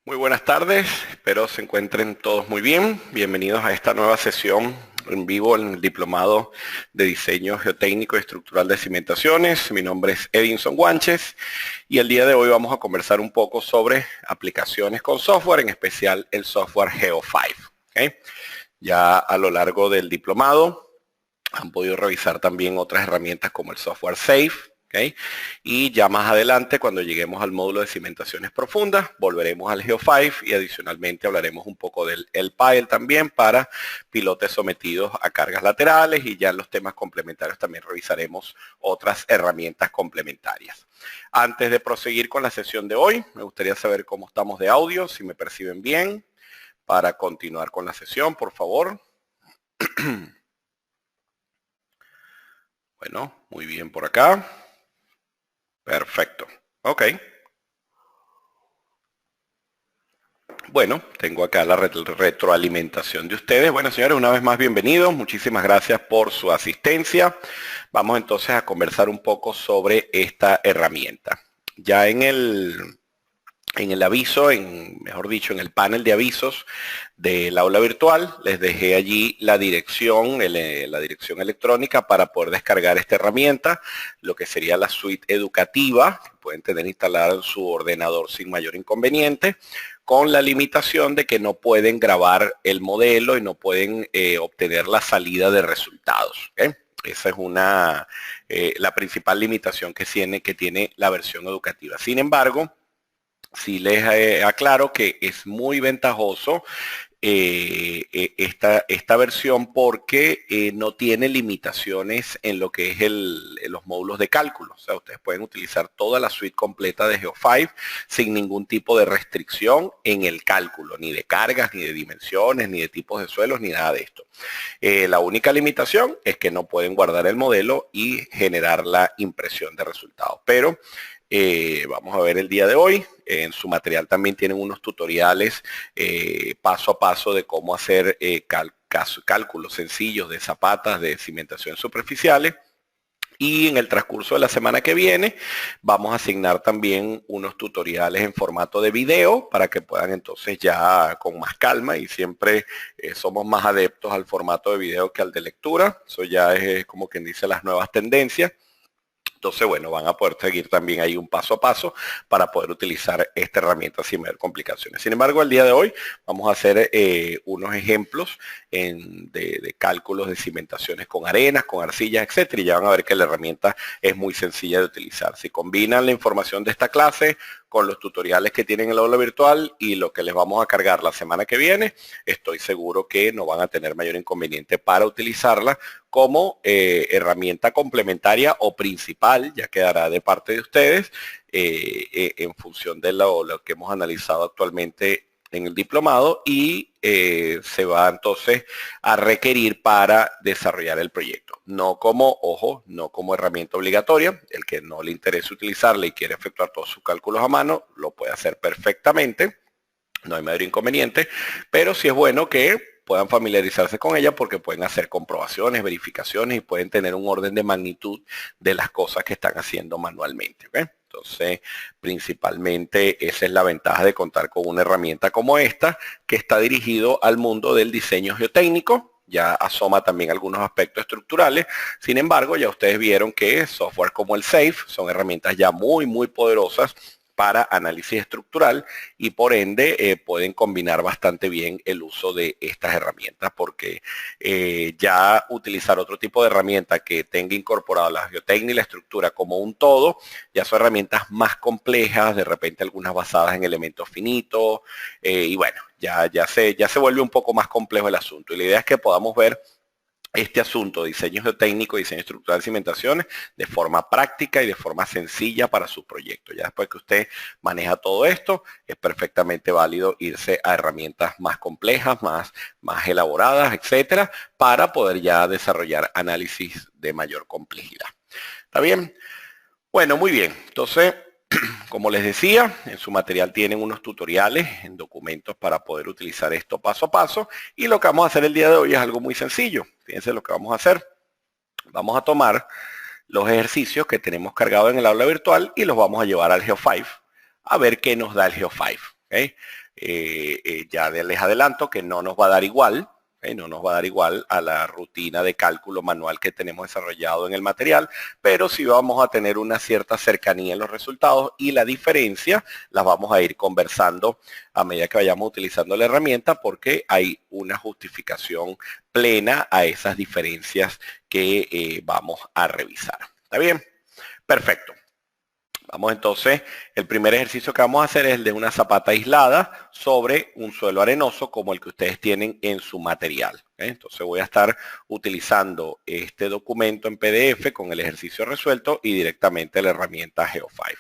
Muy buenas tardes, espero se encuentren todos muy bien. Bienvenidos a esta nueva sesión en vivo en el Diplomado de Diseño Geotécnico y Estructural de Cimentaciones. Mi nombre es Edinson Guanches y el día de hoy vamos a conversar un poco sobre aplicaciones con software, en especial el software Geo5. ¿Okay? Ya a lo largo del diplomado han podido revisar también otras herramientas como el software Safe. ¿Okay? Y ya más adelante, cuando lleguemos al módulo de cimentaciones profundas, volveremos al Geo5 y adicionalmente hablaremos un poco del LPILE también para pilotes sometidos a cargas laterales, y ya en los temas complementarios también revisaremos otras herramientas complementarias. Antes de proseguir con la sesión de hoy, me gustaría saber cómo estamos de audio, si me perciben bien, para continuar con la sesión, por favor. Bueno, muy bien por acá. Perfecto. Ok. Bueno, tengo acá la retroalimentación de ustedes. Bueno, señores, una vez más bienvenidos. Muchísimas gracias por su asistencia. Vamos entonces a conversar un poco sobre esta herramienta. Ya en el aviso, mejor dicho, en el panel de avisos del aula virtual, les dejé allí la dirección electrónica para poder descargar esta herramienta, lo que sería la suite educativa, que pueden tener instalada en su ordenador sin mayor inconveniente, con la limitación de que no pueden grabar el modelo y no pueden obtener la salida de resultados. ¿Okay? Esa es la principal limitación que tiene la versión educativa. Sin embargo, sí les aclaro que es muy ventajoso esta versión porque no tiene limitaciones en lo que es los módulos de cálculo. O sea, ustedes pueden utilizar toda la suite completa de Geo5 sin ningún tipo de restricción en el cálculo, ni de cargas, ni de dimensiones, ni de tipos de suelos, ni nada de esto. La única limitación es que no pueden guardar el modelo y generar la impresión de resultados. Pero vamos a ver el día de hoy. En su material también tienen unos tutoriales paso a paso de cómo hacer cálculos sencillos de zapatas de cimentación superficiales. Y en el transcurso de la semana que viene vamos a asignar también unos tutoriales en formato de video para que puedan entonces ya con más calma, y siempre somos más adeptos al formato de video que al de lectura. Eso ya es como quien dice las nuevas tendencias. Entonces, bueno, van a poder seguir también ahí un paso a paso para poder utilizar esta herramienta sin mayor complicaciones. Sin embargo, el día de hoy vamos a hacer unos ejemplos de cálculos de cimentaciones con arenas, con arcillas, etcétera, y ya van a ver que la herramienta es muy sencilla de utilizar. Si combinan la información de esta clase con los tutoriales que tienen en el aula virtual y lo que les vamos a cargar la semana que viene, estoy seguro que no van a tener mayor inconveniente para utilizarla como herramienta complementaria o principal. Ya quedará de parte de ustedes en función de lo que hemos analizado actualmente en el diplomado, y se va entonces a requerir para desarrollar el proyecto. No como, ojo, no como herramienta obligatoria. El que no le interese utilizarla y quiere efectuar todos sus cálculos a mano, lo puede hacer perfectamente. No hay mayor inconveniente, pero sí es bueno que puedan familiarizarse con ella porque pueden hacer comprobaciones, verificaciones y pueden tener un orden de magnitud de las cosas que están haciendo manualmente. ¿Okay? Entonces, principalmente esa es la ventaja de contar con una herramienta como esta, que está dirigido al mundo del diseño geotécnico. Ya asoma también algunos aspectos estructurales. Sin embargo, ya ustedes vieron que software como el SAFE son herramientas ya muy, muy poderosas para análisis estructural, y por ende pueden combinar bastante bien el uso de estas herramientas, porque ya utilizar otro tipo de herramienta que tenga incorporado la geotecnia y la estructura como un todo, ya son herramientas más complejas, de repente algunas basadas en elementos finitos, y bueno, ya se vuelve un poco más complejo el asunto, y la idea es que podamos ver este asunto de diseño geotécnico, diseño estructural de cimentaciones, de forma práctica y de forma sencilla para su proyecto. Ya después que usted maneja todo esto, es perfectamente válido irse a herramientas más complejas, más elaboradas, etcétera, para poder ya desarrollar análisis de mayor complejidad. ¿Está bien? Bueno, muy bien. Entonces, como les decía, en su material tienen unos tutoriales en documentos para poder utilizar esto paso a paso, y lo que vamos a hacer el día de hoy es algo muy sencillo. Fíjense lo que vamos a hacer. Vamos a tomar los ejercicios que tenemos cargados en el aula virtual y los vamos a llevar al Geo5 a ver qué nos da el Geo5. Ya les adelanto que no nos va a dar igual. No nos va a dar igual a la rutina de cálculo manual que tenemos desarrollado en el material, pero sí vamos a tener una cierta cercanía en los resultados y la diferencia las vamos a ir conversando a medida que vayamos utilizando la herramienta porque hay una justificación plena a esas diferencias que vamos a revisar. ¿Está bien? Perfecto. Vamos entonces, el primer ejercicio que vamos a hacer es el de una zapata aislada sobre un suelo arenoso como el que ustedes tienen en su material. Entonces voy a estar utilizando este documento en PDF con el ejercicio resuelto y directamente la herramienta Geo5.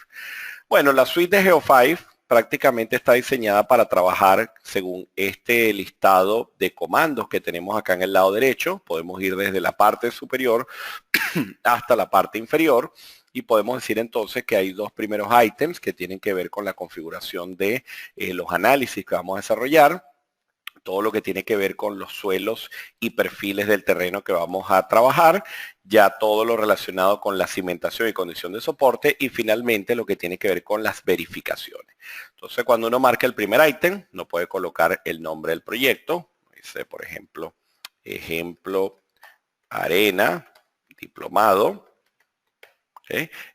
Bueno, la suite de Geo5 prácticamente está diseñada para trabajar según este listado de comandos que tenemos acá en el lado derecho. Podemos ir desde la parte superior hasta la parte inferior. Y podemos decir entonces que hay dos primeros ítems que tienen que ver con la configuración de los análisis que vamos a desarrollar, todo lo que tiene que ver con los suelos y perfiles del terreno que vamos a trabajar, ya todo lo relacionado con la cimentación y condición de soporte y finalmente lo que tiene que ver con las verificaciones. Entonces cuando uno marca el primer ítem, no puede colocar el nombre del proyecto, dice por ejemplo, arena, diplomado.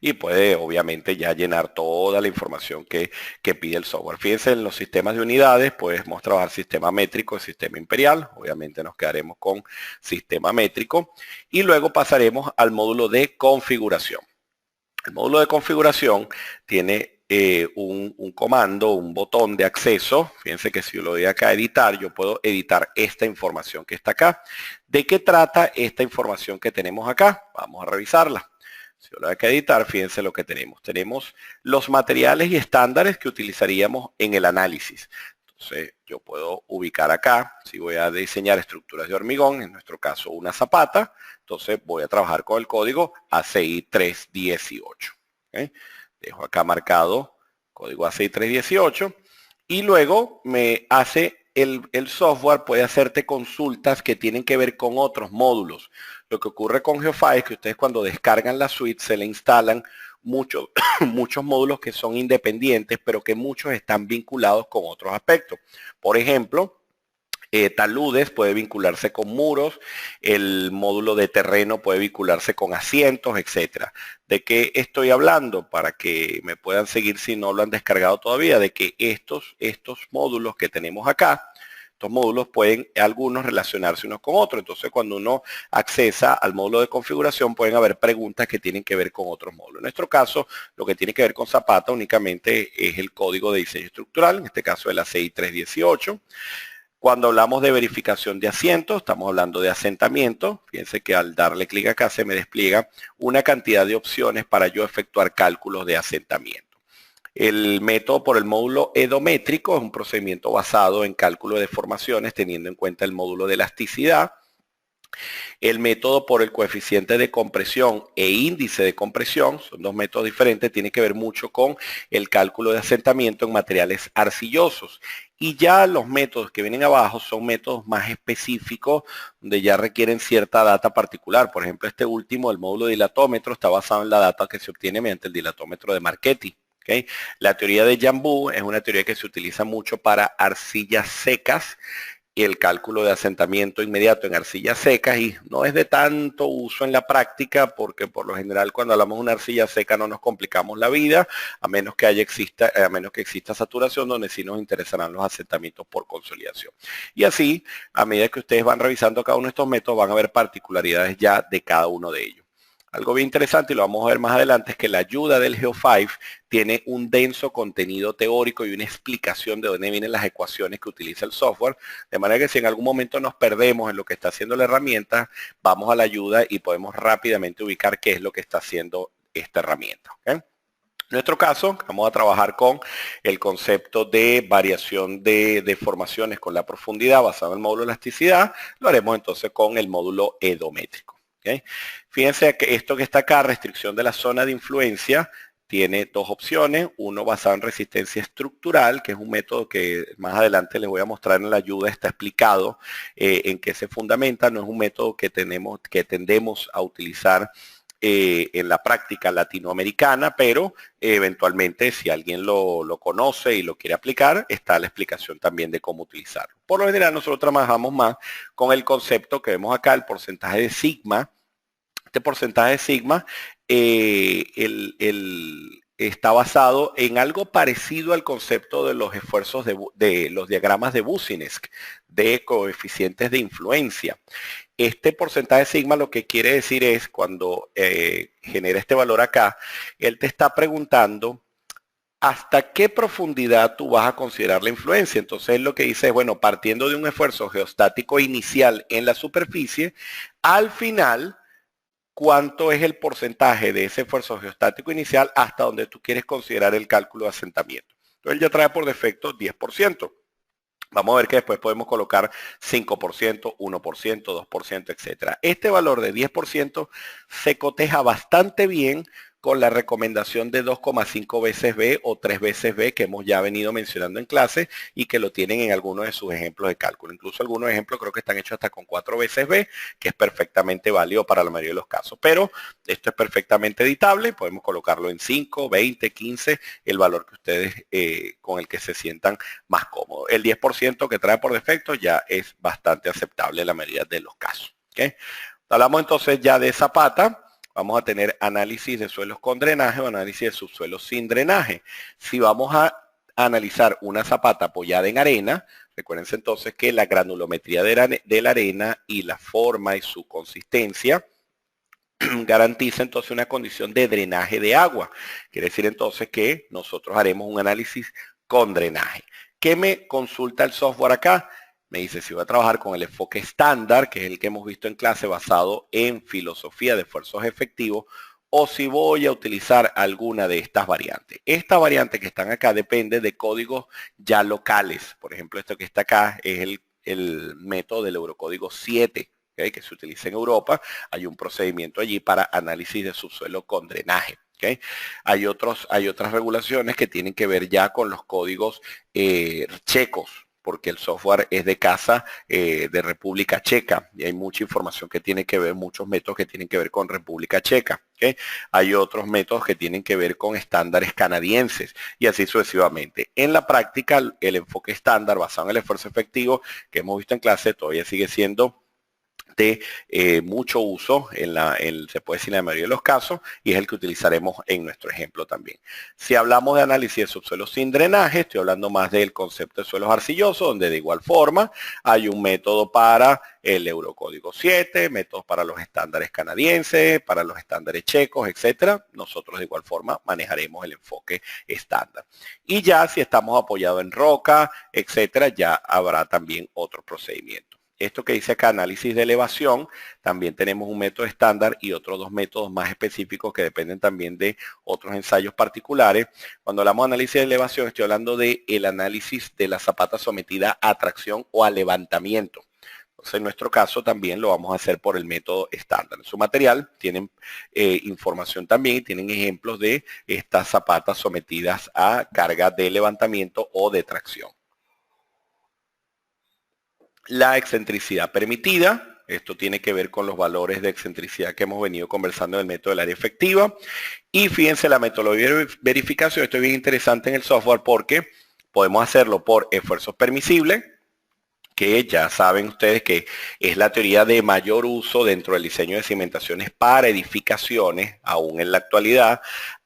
Y puede obviamente ya llenar toda la información que pide el software. Fíjense en los sistemas de unidades, podemos trabajar sistema métrico, sistema imperial, obviamente nos quedaremos con sistema métrico y luego pasaremos al módulo de configuración. El módulo de configuración tiene un comando, un botón de acceso. Fíjense que si yo lo doy acá a editar, yo puedo editar esta información que está acá. ¿De qué trata esta información que tenemos acá? Vamos a revisarla. Si yo le doy a editar, fíjense lo que tenemos. Tenemos los materiales y estándares que utilizaríamos en el análisis. Entonces, yo puedo ubicar acá, si voy a diseñar estructuras de hormigón, en nuestro caso una zapata, entonces voy a trabajar con el código ACI 318. Dejo acá marcado código ACI 318 y luego me hace el software puede hacerte consultas que tienen que ver con otros módulos. Lo que ocurre con Geo5 es que ustedes cuando descargan la suite se le instalan muchos módulos que son independientes, pero que muchos están vinculados con otros aspectos. Por ejemplo, taludes puede vincularse con muros, el módulo de terreno puede vincularse con asientos, etcétera. ¿De qué estoy hablando? Para que me puedan seguir si no lo han descargado todavía, de que estos módulos que tenemos acá, estos módulos pueden algunos relacionarse unos con otros. Entonces, cuando uno accesa al módulo de configuración, pueden haber preguntas que tienen que ver con otros módulos. En nuestro caso, lo que tiene que ver con Zapata únicamente es el código de diseño estructural, en este caso el ACI 318. Cuando hablamos de verificación de asientos, estamos hablando de asentamiento. Fíjense que al darle clic acá se me despliega una cantidad de opciones para yo efectuar cálculos de asentamiento. El método por el módulo edométrico es un procedimiento basado en cálculo de deformaciones teniendo en cuenta el módulo de elasticidad. El método por el coeficiente de compresión e índice de compresión, son dos métodos diferentes, tiene que ver mucho con el cálculo de asentamiento en materiales arcillosos. Y ya los métodos que vienen abajo son métodos más específicos, donde ya requieren cierta data particular. Por ejemplo, este último, el módulo dilatómetro, está basado en la data que se obtiene mediante el dilatómetro de Marchetti. La teoría de Jambu es una teoría que se utiliza mucho para arcillas secas y el cálculo de asentamiento inmediato en arcillas secas y no es de tanto uso en la práctica porque por lo general cuando hablamos de una arcilla seca no nos complicamos la vida a menos que exista saturación donde sí nos interesarán los asentamientos por consolidación. Y así, a medida que ustedes van revisando cada uno de estos métodos van a ver particularidades ya de cada uno de ellos. Algo bien interesante, y lo vamos a ver más adelante, es que la ayuda del Geo5 tiene un denso contenido teórico y una explicación de dónde vienen las ecuaciones que utiliza el software, de manera que si en algún momento nos perdemos en lo que está haciendo la herramienta, vamos a la ayuda y podemos rápidamente ubicar qué es lo que está haciendo esta herramienta. En nuestro caso, vamos a trabajar con el concepto de variación de deformaciones con la profundidad basado en el módulo de elasticidad, lo haremos entonces con el módulo edométrico. Fíjense que esto que está acá, restricción de la zona de influencia, tiene dos opciones, uno basado en resistencia estructural, que es un método que más adelante les voy a mostrar en la ayuda, está explicado en qué se fundamenta, no es un método que tendemos a utilizar en la práctica latinoamericana, pero eventualmente si alguien lo conoce y lo quiere aplicar, está la explicación también de cómo utilizarlo. Por lo general nosotros trabajamos más con el concepto que vemos acá, el porcentaje de sigma. Este porcentaje de sigma está basado en algo parecido al concepto de los esfuerzos de los diagramas de Boussinesq, de coeficientes de influencia. Este porcentaje de sigma lo que quiere decir es, cuando genera este valor acá, él te está preguntando hasta qué profundidad tú vas a considerar la influencia. Entonces lo que dice es, bueno, partiendo de un esfuerzo geostático inicial en la superficie, al final, ¿cuánto es el porcentaje de ese esfuerzo geostático inicial hasta donde tú quieres considerar el cálculo de asentamiento? Entonces él ya trae por defecto 10%. Vamos a ver que después podemos colocar 5%, 1%, 2%, etc. Este valor de 10% se coteja bastante bien con la recomendación de 2,5 veces B o 3 veces B que hemos ya venido mencionando en clase y que lo tienen en algunos de sus ejemplos de cálculo. Incluso algunos ejemplos creo que están hechos hasta con 4 veces B, que es perfectamente válido para la mayoría de los casos. Pero esto es perfectamente editable, podemos colocarlo en 5, 20, 15, el valor que ustedes con el que se sientan más cómodos. El 10% que trae por defecto ya es bastante aceptable en la mayoría de los casos. ¿Okay? Hablamos entonces ya de Zapata. Vamos a tener análisis de suelos con drenaje o análisis de subsuelos sin drenaje. Si vamos a analizar una zapata apoyada en arena, recuérdense entonces que la granulometría de la arena y la forma y su consistencia garantiza entonces una condición de drenaje de agua. Quiere decir entonces que nosotros haremos un análisis con drenaje. ¿Qué me consulta el software acá? Me dice si voy a trabajar con el enfoque estándar, que es el que hemos visto en clase basado en filosofía de esfuerzos efectivos, o si voy a utilizar alguna de estas variantes. Estas variantes que están acá dependen de códigos ya locales. Por ejemplo, esto que está acá es el método del Eurocódigo 7. ¿Okay? Que se utiliza en Europa. Hay un procedimiento allí para análisis de subsuelo con drenaje. ¿Okay? Hay otras regulaciones que tienen que ver ya con los códigos checos, porque el software es de casa de República Checa y hay mucha información que tiene que ver, muchos métodos que tienen que ver con República Checa. ¿Okay? Hay otros métodos que tienen que ver con estándares canadienses y así sucesivamente. En la práctica, el enfoque estándar basado en el esfuerzo efectivo que hemos visto en clase todavía sigue siendo de mucho uso se puede decir en la mayoría de los casos, y es el que utilizaremos en nuestro ejemplo también. Si hablamos de análisis de subsuelos sin drenaje, estoy hablando más del concepto de suelos arcillosos, donde de igual forma hay un método para el Eurocódigo 7, métodos para los estándares canadienses, para los estándares checos, etcétera. Nosotros de igual forma manejaremos el enfoque estándar. Y ya si estamos apoyados en roca, etcétera, ya habrá también otros procedimientos. Esto que dice acá, análisis de elevación, también tenemos un método estándar y otros dos métodos más específicos que dependen también de otros ensayos particulares. Cuando hablamos de análisis de elevación, estoy hablando del análisis de la zapata sometida a tracción o a levantamiento. Entonces, en nuestro caso también lo vamos a hacer por el método estándar. En su material tienen información también y tienen ejemplos de estas zapatas sometidas a carga de levantamiento o de tracción. La excentricidad permitida, esto tiene que ver con los valores de excentricidad que hemos venido conversando en el método del área efectiva. Y fíjense, la metodología de verificación, esto es bien interesante en el software porque podemos hacerlo por esfuerzos permisibles, que ya saben ustedes que es la teoría de mayor uso dentro del diseño de cimentaciones para edificaciones, aún en la actualidad,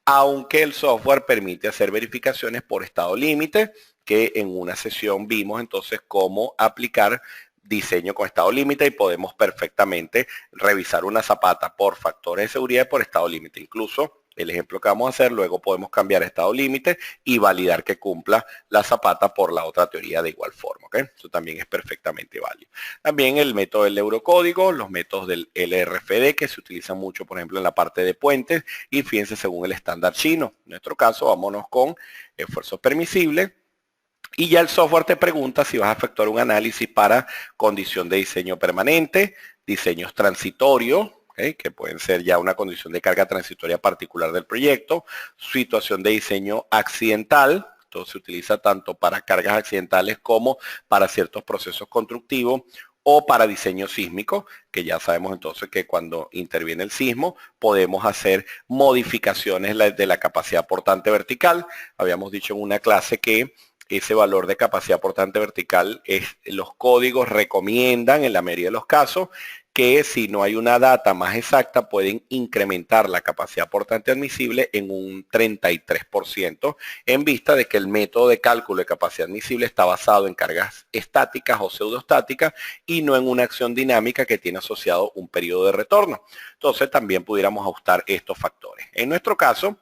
aunque el software permite hacer verificaciones por estado límite, que en una sesión vimos entonces cómo aplicar diseño con estado límite y podemos perfectamente revisar una zapata por factores de seguridad y por estado límite. Incluso el ejemplo que vamos a hacer, luego podemos cambiar estado límite y validar que cumpla la zapata por la otra teoría de igual forma. ¿Okay? Eso también es perfectamente válido. También el método del Eurocódigo, los métodos del LRFD que se utilizan mucho, por ejemplo, en la parte de puentes y fíjense según el estándar chino. En nuestro caso, vámonos con esfuerzos permisibles. Y ya el software te pregunta si vas a efectuar un análisis para condición de diseño permanente, diseños transitorios, ¿okay? Que pueden ser ya una condición de carga transitoria particular del proyecto, situación de diseño accidental, esto se utiliza tanto para cargas accidentales como para ciertos procesos constructivos, o para diseño sísmico, que ya sabemos entonces que cuando interviene el sismo podemos hacer modificaciones de la capacidad portante vertical. Habíamos dicho en una clase que ese valor de capacidad portante vertical los códigos recomiendan en la mayoría de los casos que si no hay una data más exacta pueden incrementar la capacidad portante admisible en un 33% en vista de que el método de cálculo de capacidad admisible está basado en cargas estáticas o pseudoestáticas y no en una acción dinámica que tiene asociado un periodo de retorno. Entonces también pudiéramos ajustar estos factores. En nuestro caso,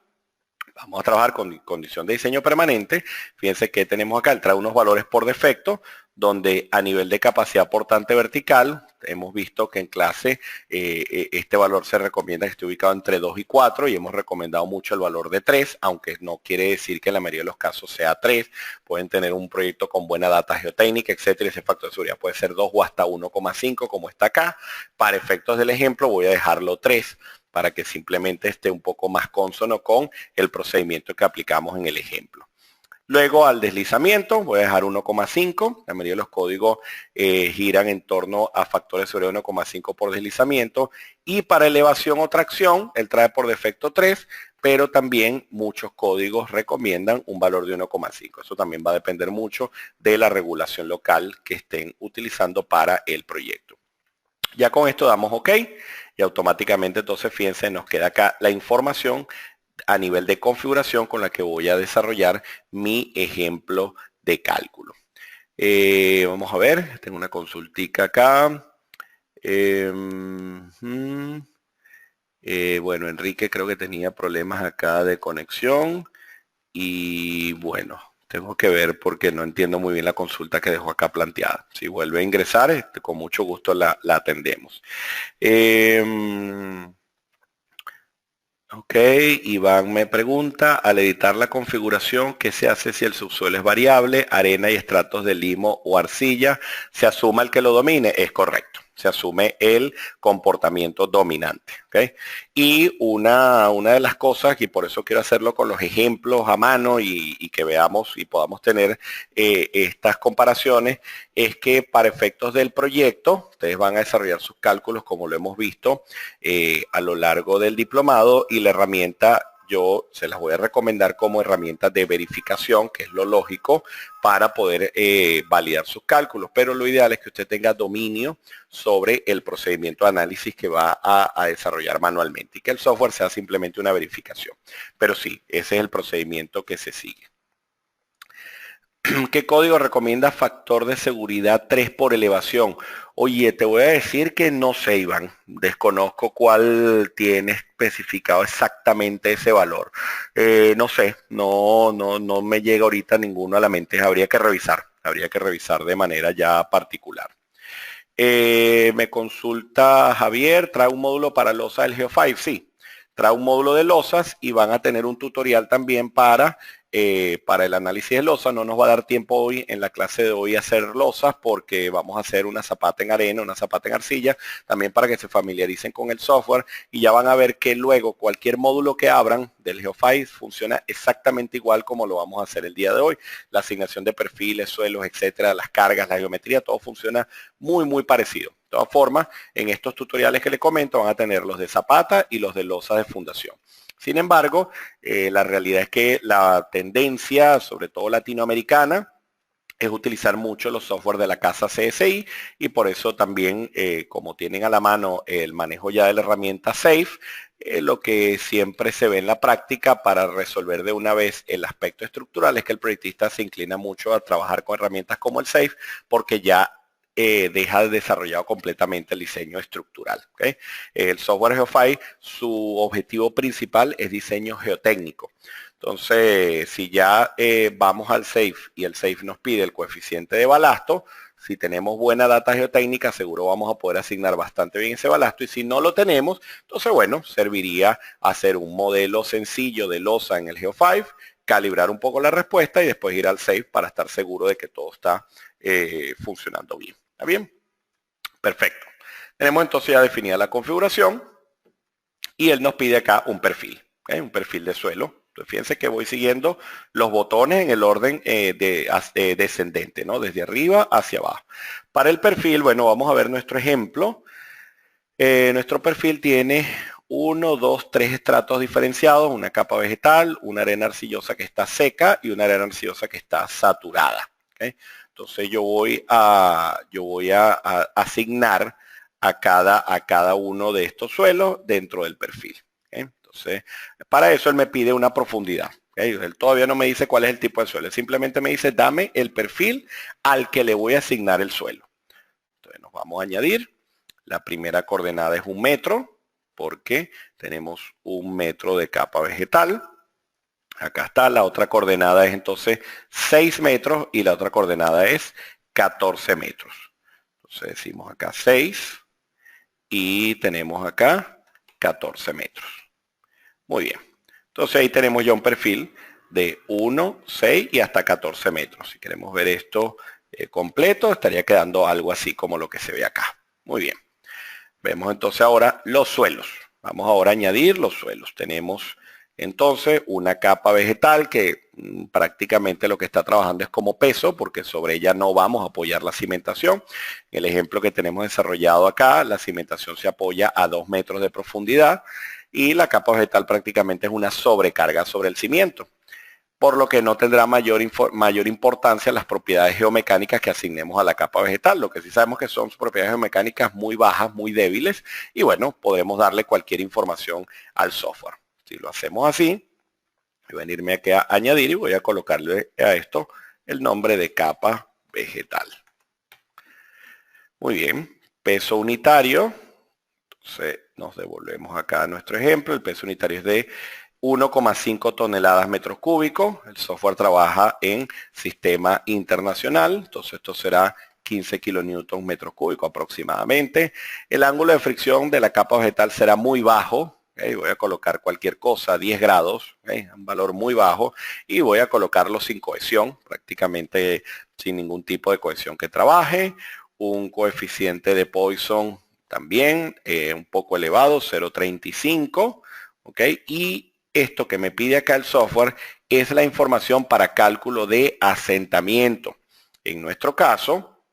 vamos a trabajar con condición de diseño permanente. Fíjense que tenemos acá, él trae unos valores por defecto, donde a nivel de capacidad portante vertical, hemos visto que en clase este valor se recomienda que esté ubicado entre 2 y 4 y hemos recomendado mucho el valor de 3, aunque no quiere decir que en la mayoría de los casos sea 3. Pueden tener un proyecto con buena data geotécnica, etcétera, y ese factor de seguridad puede ser 2 o hasta 1,5 como está acá. Para efectos del ejemplo voy a dejarlo 3 para que simplemente esté un poco más consono con el procedimiento que aplicamos en el ejemplo. Luego al deslizamiento voy a dejar 1,5. La mayoría de los códigos giran en torno a factores sobre 1,5 por deslizamiento. Y para elevación o tracción, él trae por defecto 3, pero también muchos códigos recomiendan un valor de 1,5. Eso también va a depender mucho de la regulación local que estén utilizando para el proyecto. Ya con esto damos OK y automáticamente entonces fíjense nos queda acá la información a nivel de configuración con la que voy a desarrollar mi ejemplo de cálculo. Vamos a ver, tengo una consultica acá. Bueno, Enrique creo que tenía problemas acá de conexión y bueno, tengo que ver porque no entiendo muy bien la consulta que dejó acá planteada. Si vuelve a ingresar, con mucho gusto la atendemos. Ok, Iván me pregunta, al editar la configuración, ¿qué se hace si el subsuelo es variable, arena y estratos de limo o arcilla? ¿Se asume el que lo domine? Es correcto. Se asume el comportamiento dominante. ¿Okay? Y una de las cosas, y por eso quiero hacerlo con los ejemplos a mano y que veamos y podamos tener estas comparaciones, es que para efectos del proyecto, ustedes van a desarrollar sus cálculos como lo hemos visto a lo largo del diplomado y la herramienta yo se las voy a recomendar como herramienta de verificación, que es lo lógico, para poder validar sus cálculos. Pero lo ideal es que usted tenga dominio sobre el procedimiento de análisis que va a desarrollar manualmente y que el software sea simplemente una verificación. Pero sí, ese es el procedimiento que se sigue. ¿Qué código recomienda factor de seguridad 3 por elevación? Oye, te voy a decir que no sé, Iván. Desconozco cuál tiene especificado exactamente ese valor. No sé, no me llega ahorita ninguno a la mente. Habría que revisar de manera ya particular. Me consulta Javier, ¿trae un módulo para losa del Geo5? Sí, trae un módulo de losas y van a tener un tutorial también para el análisis de losas. No nos va a dar tiempo hoy en la clase de hoy a hacer losas porque vamos a hacer una zapata en arena, una zapata en arcilla, también para que se familiaricen con el software y ya van a ver que luego cualquier módulo que abran del Geo5 funciona exactamente igual como lo vamos a hacer el día de hoy. La asignación de perfiles, suelos, etcétera, las cargas, la geometría, todo funciona muy parecido. De todas formas, en estos tutoriales que les comento van a tener los de zapata y los de losas de fundación. Sin embargo, la realidad es que la tendencia, sobre todo latinoamericana, es utilizar mucho los software de la casa CSI y por eso también, como tienen a la mano el manejo ya de la herramienta SAFE, lo que siempre se ve en la práctica para resolver de una vez el aspecto estructural es que el proyectista se inclina mucho a trabajar con herramientas como el SAFE porque ya deja desarrollado completamente el diseño estructural. ¿Okay? El software Geo5, su objetivo principal es diseño geotécnico. Entonces, si ya vamos al SAFE y el SAFE nos pide el coeficiente de balasto, si tenemos buena data geotécnica, seguro vamos a poder asignar bastante bien ese balasto. Y si no lo tenemos, entonces, bueno, serviría hacer un modelo sencillo de losa en el Geo5, calibrar un poco la respuesta y después ir al SAFE para estar seguro de que todo está funcionando bien. ¿Está bien? Perfecto. Tenemos entonces ya definida la configuración y él nos pide acá un perfil, ¿okay? Un perfil de suelo. Entonces, fíjense que voy siguiendo los botones en el orden descendente, ¿no? Desde arriba hacia abajo. Para el perfil, bueno, vamos a ver nuestro ejemplo. Nuestro perfil tiene 1, 2, 3 estratos diferenciados, una capa vegetal, una arena arcillosa que está seca y una arena arcillosa que está saturada. ¿Okay? Entonces yo voy a asignar a cada uno de estos suelos dentro del perfil. ¿Okay? Entonces, para eso él me pide una profundidad. ¿Okay? Él todavía no me dice cuál es el tipo de suelo, él simplemente me dice dame el perfil al que le voy a asignar el suelo. Entonces nos vamos a añadir. La primera coordenada es 1 metro, porque tenemos 1 metro de capa vegetal. Acá está, la otra coordenada es entonces 6 metros y la otra coordenada es 14 metros. Entonces decimos acá 6 y tenemos acá 14 metros. Muy bien. Entonces ahí tenemos ya un perfil de 1, 6 y hasta 14 metros. Si queremos ver esto completo, estaría quedando algo así como lo que se ve acá. Muy bien. Vemos entonces ahora los suelos. Vamos ahora a añadir los suelos. Tenemos entonces una capa vegetal que prácticamente lo que está trabajando es como peso, porque sobre ella no vamos a apoyar la cimentación. En el ejemplo que tenemos desarrollado acá, la cimentación se apoya a 2 metros de profundidad y la capa vegetal prácticamente es una sobrecarga sobre el cimiento, por lo que no tendrá mayor importancia las propiedades geomecánicas que asignemos a la capa vegetal. Lo que sí sabemos que son propiedades geomecánicas muy bajas, muy débiles, y bueno, podemos darle cualquier información al software. Si lo hacemos así, voy a venirme aquí a añadir y voy a colocarle a esto el nombre de capa vegetal. Muy bien, peso unitario. Entonces nos devolvemos acá a nuestro ejemplo. El peso unitario es de 1,5 toneladas metros cúbicos. El software trabaja en sistema internacional, entonces esto será 15 kilonewtons metros cúbicos aproximadamente. El ángulo de fricción de la capa vegetal será muy bajo. ¿Okay? Voy a colocar cualquier cosa, 10 grados, ¿okay? Un valor muy bajo, y voy a colocarlo sin cohesión, prácticamente sin ningún tipo de cohesión que trabaje. Un coeficiente de Poisson también un poco elevado, 0,35. ¿Ok? Y esto que me pide acá el software es la información para cálculo de asentamiento. En nuestro caso,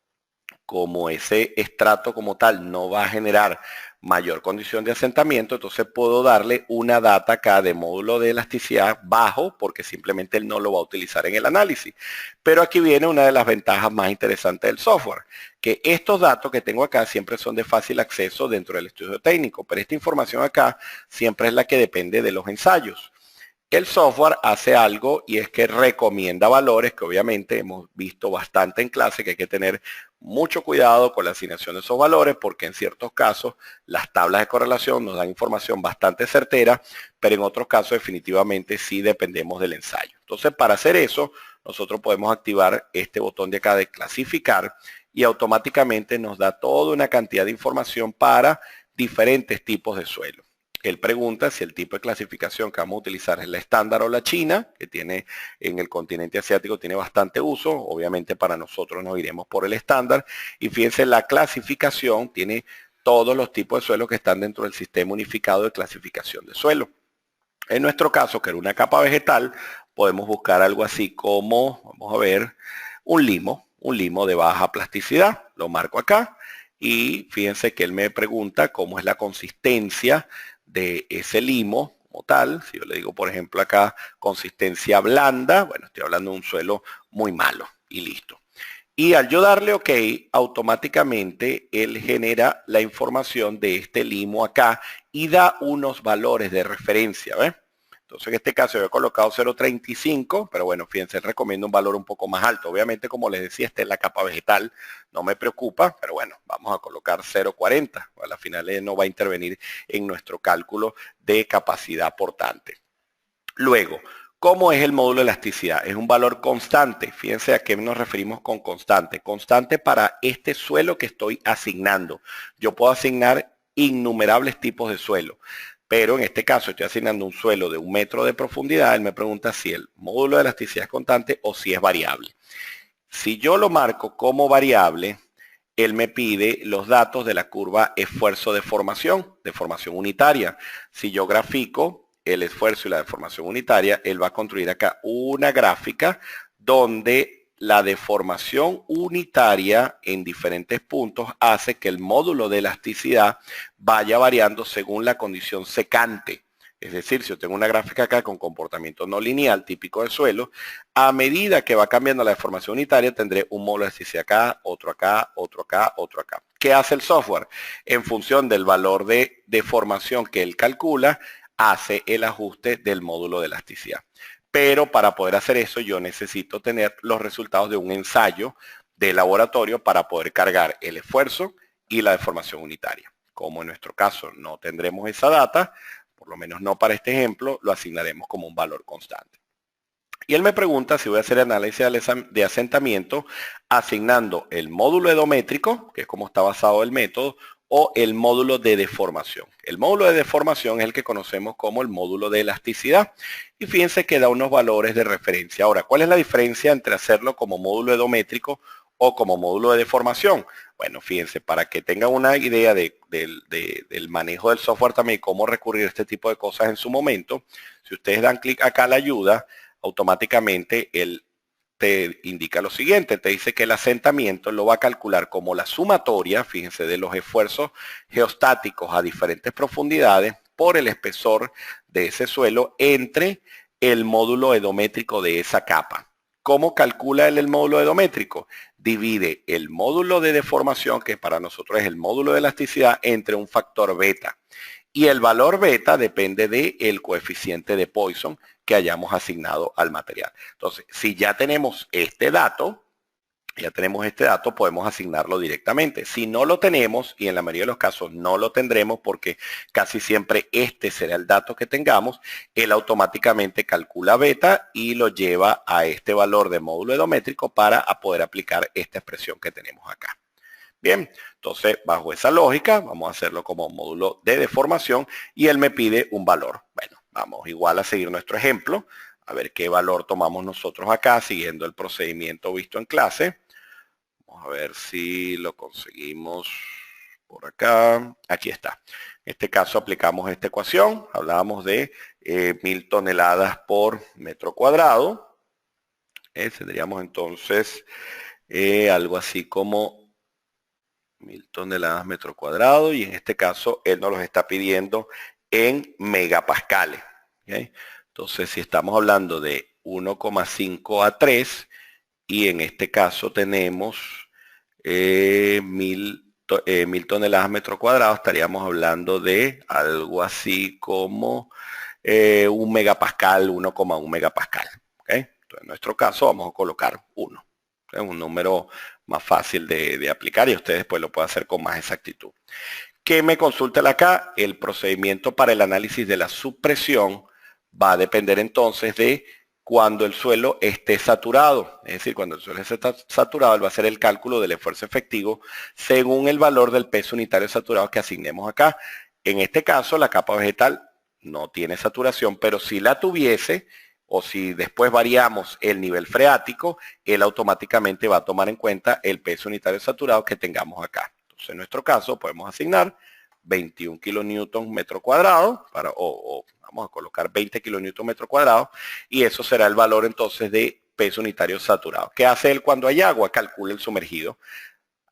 como ese estrato como tal no va a generar mayor condición de asentamiento, entonces puedo darle una data acá de módulo de elasticidad bajo, porque simplemente él no lo va a utilizar en el análisis. Pero aquí viene una de las ventajas más interesantes del software, que estos datos que tengo acá siempre son de fácil acceso dentro del estudio técnico, pero esta información acá siempre es la que depende de los ensayos. El software hace algo y es que recomienda valores que obviamente hemos visto bastante en clase, que hay que tener mucho cuidado con la asignación de esos valores, porque en ciertos casos las tablas de correlación nos dan información bastante certera, pero en otros casos definitivamente sí dependemos del ensayo. Entonces, para hacer eso, nosotros podemos activar este botón de acá de clasificar y automáticamente nos da toda una cantidad de información para diferentes tipos de suelo. Él pregunta si el tipo de clasificación que vamos a utilizar es la estándar o la china, que tiene en el continente asiático, tiene bastante uso. Obviamente para nosotros nos iremos por el estándar. Y fíjense, la clasificación tiene todos los tipos de suelo que están dentro del sistema unificado de clasificación de suelo. En nuestro caso, que era una capa vegetal, podemos buscar algo así como, vamos a ver, un limo de baja plasticidad. Lo marco acá y fíjense que él me pregunta cómo es la consistencia de ese limo como tal. Si yo le digo, por ejemplo, acá consistencia blanda, bueno, estoy hablando de un suelo muy malo y listo. Y al yo darle OK, automáticamente él genera la información de este limo acá y da unos valores de referencia, ¿ves? Entonces en este caso yo he colocado 0,35, pero bueno, fíjense, recomiendo un valor un poco más alto. Obviamente, como les decía, esta es la capa vegetal, no me preocupa, pero bueno, vamos a colocar 0,40. A la final no va a intervenir en nuestro cálculo de capacidad portante. Luego, ¿cómo es el módulo de elasticidad? Es un valor constante. Fíjense a qué nos referimos con constante. Constante para este suelo que estoy asignando. Yo puedo asignar innumerables tipos de suelo, pero en este caso estoy asignando un suelo de 1 metro de profundidad. Él me pregunta si el módulo de elasticidad es constante o si es variable. Si yo lo marco como variable, él me pide los datos de la curva esfuerzo de formación unitaria. Si yo grafico el esfuerzo y la deformación unitaria, él va a construir acá una gráfica donde la deformación unitaria en diferentes puntos hace que el módulo de elasticidad vaya variando según la condición secante. Es decir, si yo tengo una gráfica acá con comportamiento no lineal típico del suelo, a medida que va cambiando la deformación unitaria tendré un módulo de elasticidad acá, otro acá, otro acá, otro acá. ¿Qué hace el software? En función del valor de deformación que él calcula, hace el ajuste del módulo de elasticidad. Pero para poder hacer eso yo necesito tener los resultados de un ensayo de laboratorio para poder cargar el esfuerzo y la deformación unitaria. Como en nuestro caso no tendremos esa data, por lo menos no para este ejemplo, lo asignaremos como un valor constante. Y él me pregunta si voy a hacer análisis de asentamiento asignando el módulo edométrico, que es como está basado el método, o el módulo de deformación. El módulo de deformación es el que conocemos como el módulo de elasticidad. Y fíjense que da unos valores de referencia. Ahora, ¿cuál es la diferencia entre hacerlo como módulo edométrico o como módulo de deformación? Bueno, fíjense, para que tengan una idea del manejo del software también, cómo recurrir a este tipo de cosas en su momento, si ustedes dan clic acá a la ayuda, automáticamente él te indica lo siguiente, te dice que el asentamiento lo va a calcular como la sumatoria, fíjense, de los esfuerzos geostáticos a diferentes profundidades por el espesor de ese suelo entre el módulo edométrico de esa capa. ¿Cómo calcula él el módulo edométrico? Divide el módulo de deformación, que para nosotros es el módulo de elasticidad, entre un factor beta. Y el valor beta depende del coeficiente de Poisson que hayamos asignado al material. Entonces, si ya tenemos este dato, podemos asignarlo directamente. Si no lo tenemos, y en la mayoría de los casos no lo tendremos porque casi siempre este será el dato que tengamos, él automáticamente calcula beta y lo lleva a este valor de módulo edométrico para poder aplicar esta expresión que tenemos acá. Bien, entonces bajo esa lógica vamos a hacerlo como módulo de deformación y él me pide un valor. Bueno, vamos igual a seguir nuestro ejemplo, a ver qué valor tomamos nosotros acá siguiendo el procedimiento visto en clase. Vamos a ver si lo conseguimos por acá. Aquí está. En este caso aplicamos esta ecuación. Hablábamos de 1000 toneladas por metro cuadrado. Tendríamos entonces algo así como 1000 toneladas metro cuadrado y en este caso él nos los está pidiendo en megapascales. ¿Okay? Entonces si estamos hablando de 1,5 a 3 y en este caso tenemos 1000 toneladas metro cuadrado, estaríamos hablando de algo así como 1 megapascal, 1,1 megapascal. ¿Okay? Entonces, en nuestro caso vamos a colocar 1. Es un número más fácil de aplicar y ustedes pues lo pueden hacer con más exactitud. ¿Qué me consulta acá? El procedimiento para el análisis de la subpresión va a depender entonces de cuando el suelo esté saturado. Es decir, cuando el suelo esté saturado, él va a hacer el cálculo del esfuerzo efectivo según el valor del peso unitario saturado que asignemos acá. En este caso, la capa vegetal no tiene saturación, pero si la tuviese, o si después variamos el nivel freático, él automáticamente va a tomar en cuenta el peso unitario saturado que tengamos acá. Entonces, en nuestro caso, podemos asignar 21 kilonewton metro cuadrado, vamos a colocar 20 kilonewton metro cuadrado, y eso será el valor entonces de peso unitario saturado. ¿Qué hace él cuando hay agua? Calcula el sumergido.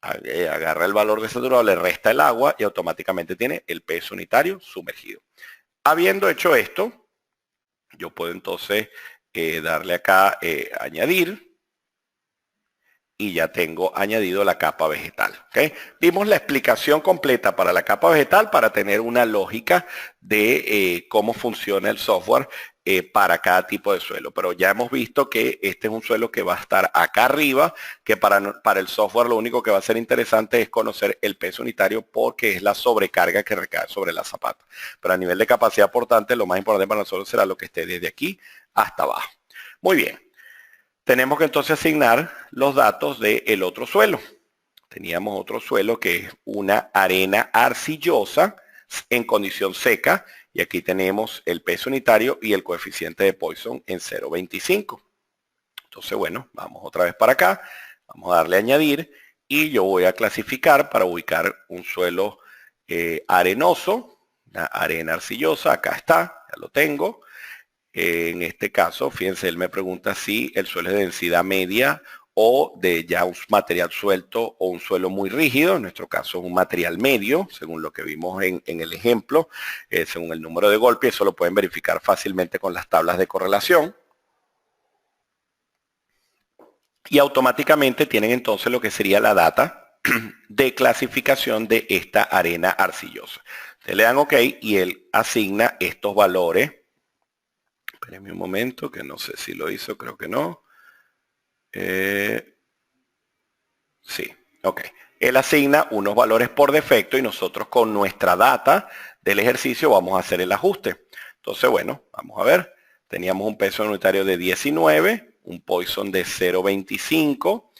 Agarra el valor de saturado, le resta el agua y automáticamente tiene el peso unitario sumergido. Habiendo hecho esto, yo puedo entonces darle acá añadir y ya tengo añadido la capa vegetal. ¿Okay? Vimos la explicación completa para la capa vegetal para tener una lógica de cómo funciona el software para cada tipo de suelo. Pero ya hemos visto que este es un suelo que va a estar acá arriba, que para el software lo único que va a ser interesante es conocer el peso unitario porque es la sobrecarga que recae sobre la zapata. Pero a nivel de capacidad portante, lo más importante para nosotros será lo que esté desde aquí hasta abajo. Muy bien. Tenemos que entonces asignar los datos del otro suelo. Teníamos otro suelo que es una arena arcillosa en condición seca y aquí tenemos el peso unitario y el coeficiente de Poisson en 0,25. Entonces, bueno, vamos otra vez para acá, vamos a darle a añadir y yo voy a clasificar para ubicar un suelo arenoso, la arena arcillosa, acá está, ya lo tengo. En este caso, fíjense, él me pregunta si el suelo es de densidad media o de ya un material suelto o un suelo muy rígido. En nuestro caso es un material medio, según lo que vimos en el ejemplo, según el número de golpe. Eso lo pueden verificar fácilmente con las tablas de correlación. Y automáticamente tienen entonces lo que sería la data de clasificación de esta arena arcillosa. Ustedes le dan OK y él asigna estos valores. Espérenme un momento, que no sé si lo hizo, creo que no. Sí, ok. Él asigna unos valores por defecto y nosotros con nuestra data del ejercicio vamos a hacer el ajuste. Entonces, bueno, vamos a ver. Teníamos un peso unitario de 19, un Poisson de 0,25,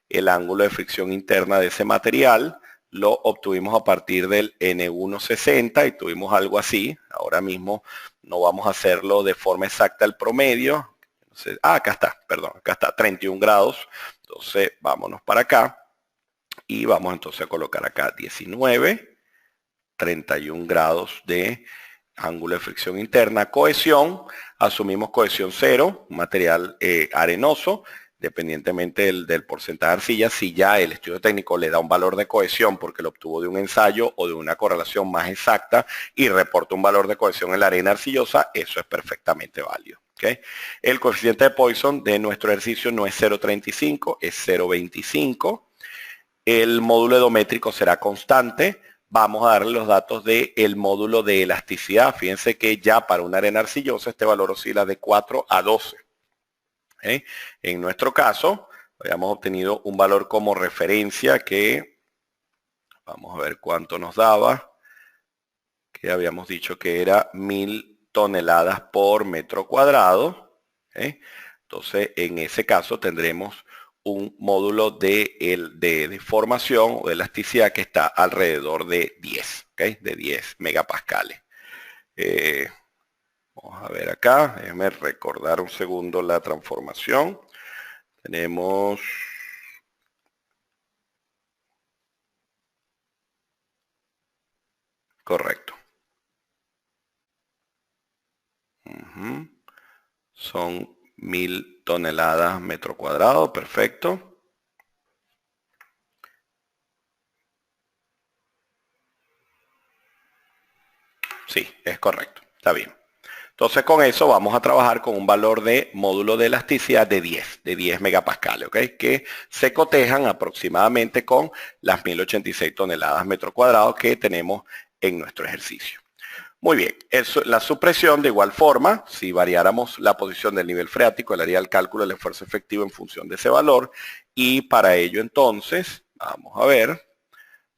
el ángulo de fricción interna de ese material lo obtuvimos a partir del N160 y tuvimos algo así. Ahora mismo no vamos a hacerlo de forma exacta el promedio. Entonces, acá está, perdón, acá está, 31 grados. Entonces, vámonos para acá y vamos entonces a colocar acá 19, 31 grados de ángulo de fricción interna. Cohesión, asumimos cohesión 0, un material arenoso, dependientemente del porcentaje de arcilla. Si ya el estudio técnico le da un valor de cohesión porque lo obtuvo de un ensayo o de una correlación más exacta y reporta un valor de cohesión en la arena arcillosa, eso es perfectamente válido. ¿Okay? El coeficiente de Poisson de nuestro ejercicio no es 0,35, es 0,25. El módulo edométrico será constante. Vamos a darle los datos del módulo de elasticidad. Fíjense que ya para una arena arcillosa este valor oscila de 4 a 12. En nuestro caso, habíamos obtenido un valor como referencia que, vamos a ver cuánto nos daba, que habíamos dicho que era 1000 toneladas por metro cuadrado. Entonces, en ese caso tendremos un módulo de formación o de elasticidad que está alrededor de 10, de 10 megapascales. Vamos a ver acá, déjenme recordar un segundo la transformación. Tenemos correcto. Son 1000 toneladas metro cuadrado, perfecto. Sí, es correcto, está bien. Entonces con eso vamos a trabajar con un valor de módulo de elasticidad de 10 megapascales, ¿ok? Que se cotejan aproximadamente con las 1086 toneladas metro cuadrado que tenemos en nuestro ejercicio. Muy bien, la supresión de igual forma, si variáramos la posición del nivel freático, él haría el cálculo del esfuerzo efectivo en función de ese valor y para ello entonces, vamos a ver,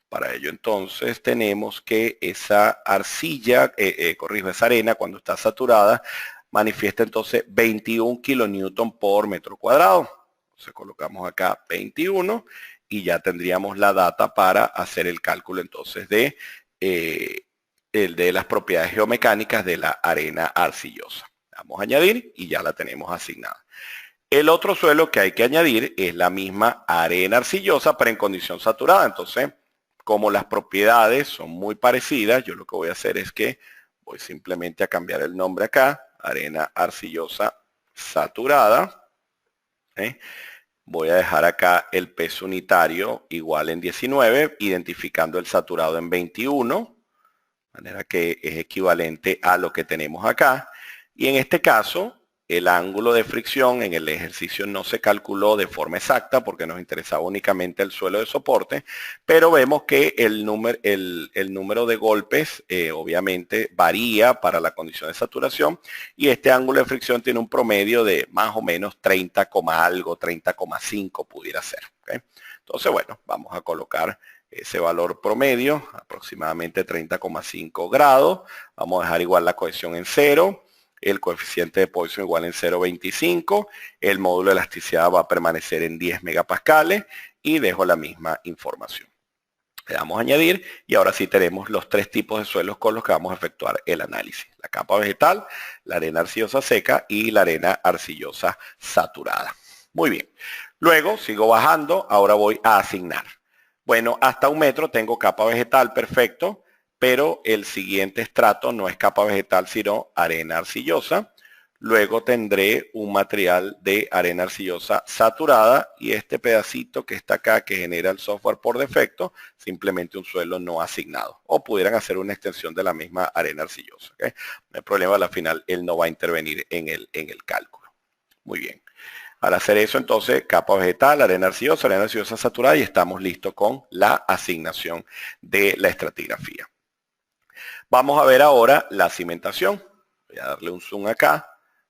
para ello entonces tenemos que esa arcilla, esa arena cuando está saturada, manifiesta entonces 21 kilonewton por metro cuadrado. Entonces colocamos acá 21 y ya tendríamos la data para hacer el cálculo entonces de las propiedades geomecánicas de la arena arcillosa. Vamos a añadir y ya la tenemos asignada. El otro suelo que hay que añadir es la misma arena arcillosa, pero en condición saturada. Entonces, como las propiedades son muy parecidas, yo lo que voy a hacer es que voy simplemente a cambiar el nombre acá, arena arcillosa saturada. Voy a dejar acá el peso unitario igual en 19, identificando el saturado en 21, de manera que es equivalente a lo que tenemos acá. Y en este caso, el ángulo de fricción en el ejercicio no se calculó de forma exacta porque nos interesaba únicamente el suelo de soporte, pero vemos que el número de golpes obviamente varía para la condición de saturación y este ángulo de fricción tiene un promedio de más o menos 30, algo, 30,5 pudiera ser. ¿Okay? Entonces, bueno, vamos a colocar ese valor promedio, aproximadamente 30,5 grados. Vamos a dejar igual la cohesión en 0. El coeficiente de Poisson igual en 0,25. El módulo de elasticidad va a permanecer en 10 megapascales y dejo la misma información. Le damos a añadir y ahora sí tenemos los tres tipos de suelos con los que vamos a efectuar el análisis. La capa vegetal, la arena arcillosa seca y la arena arcillosa saturada. Muy bien. Luego sigo bajando, ahora voy a asignar. Bueno, hasta 1 metro tengo capa vegetal, perfecto. pero el siguiente estrato no es capa vegetal, sino arena arcillosa. Luego tendré un material de arena arcillosa saturada y este pedacito que está acá que genera el software por defecto, simplemente un suelo no asignado. O pudieran hacer una extensión de la misma arena arcillosa. ¿Okay? No hay problema, al final él no va a intervenir en el cálculo. Muy bien. Al hacer eso, entonces, capa vegetal, arena arcillosa saturada y estamos listos con la asignación de la estratigrafía. Vamos a ver ahora la cimentación. Voy a darle un zoom acá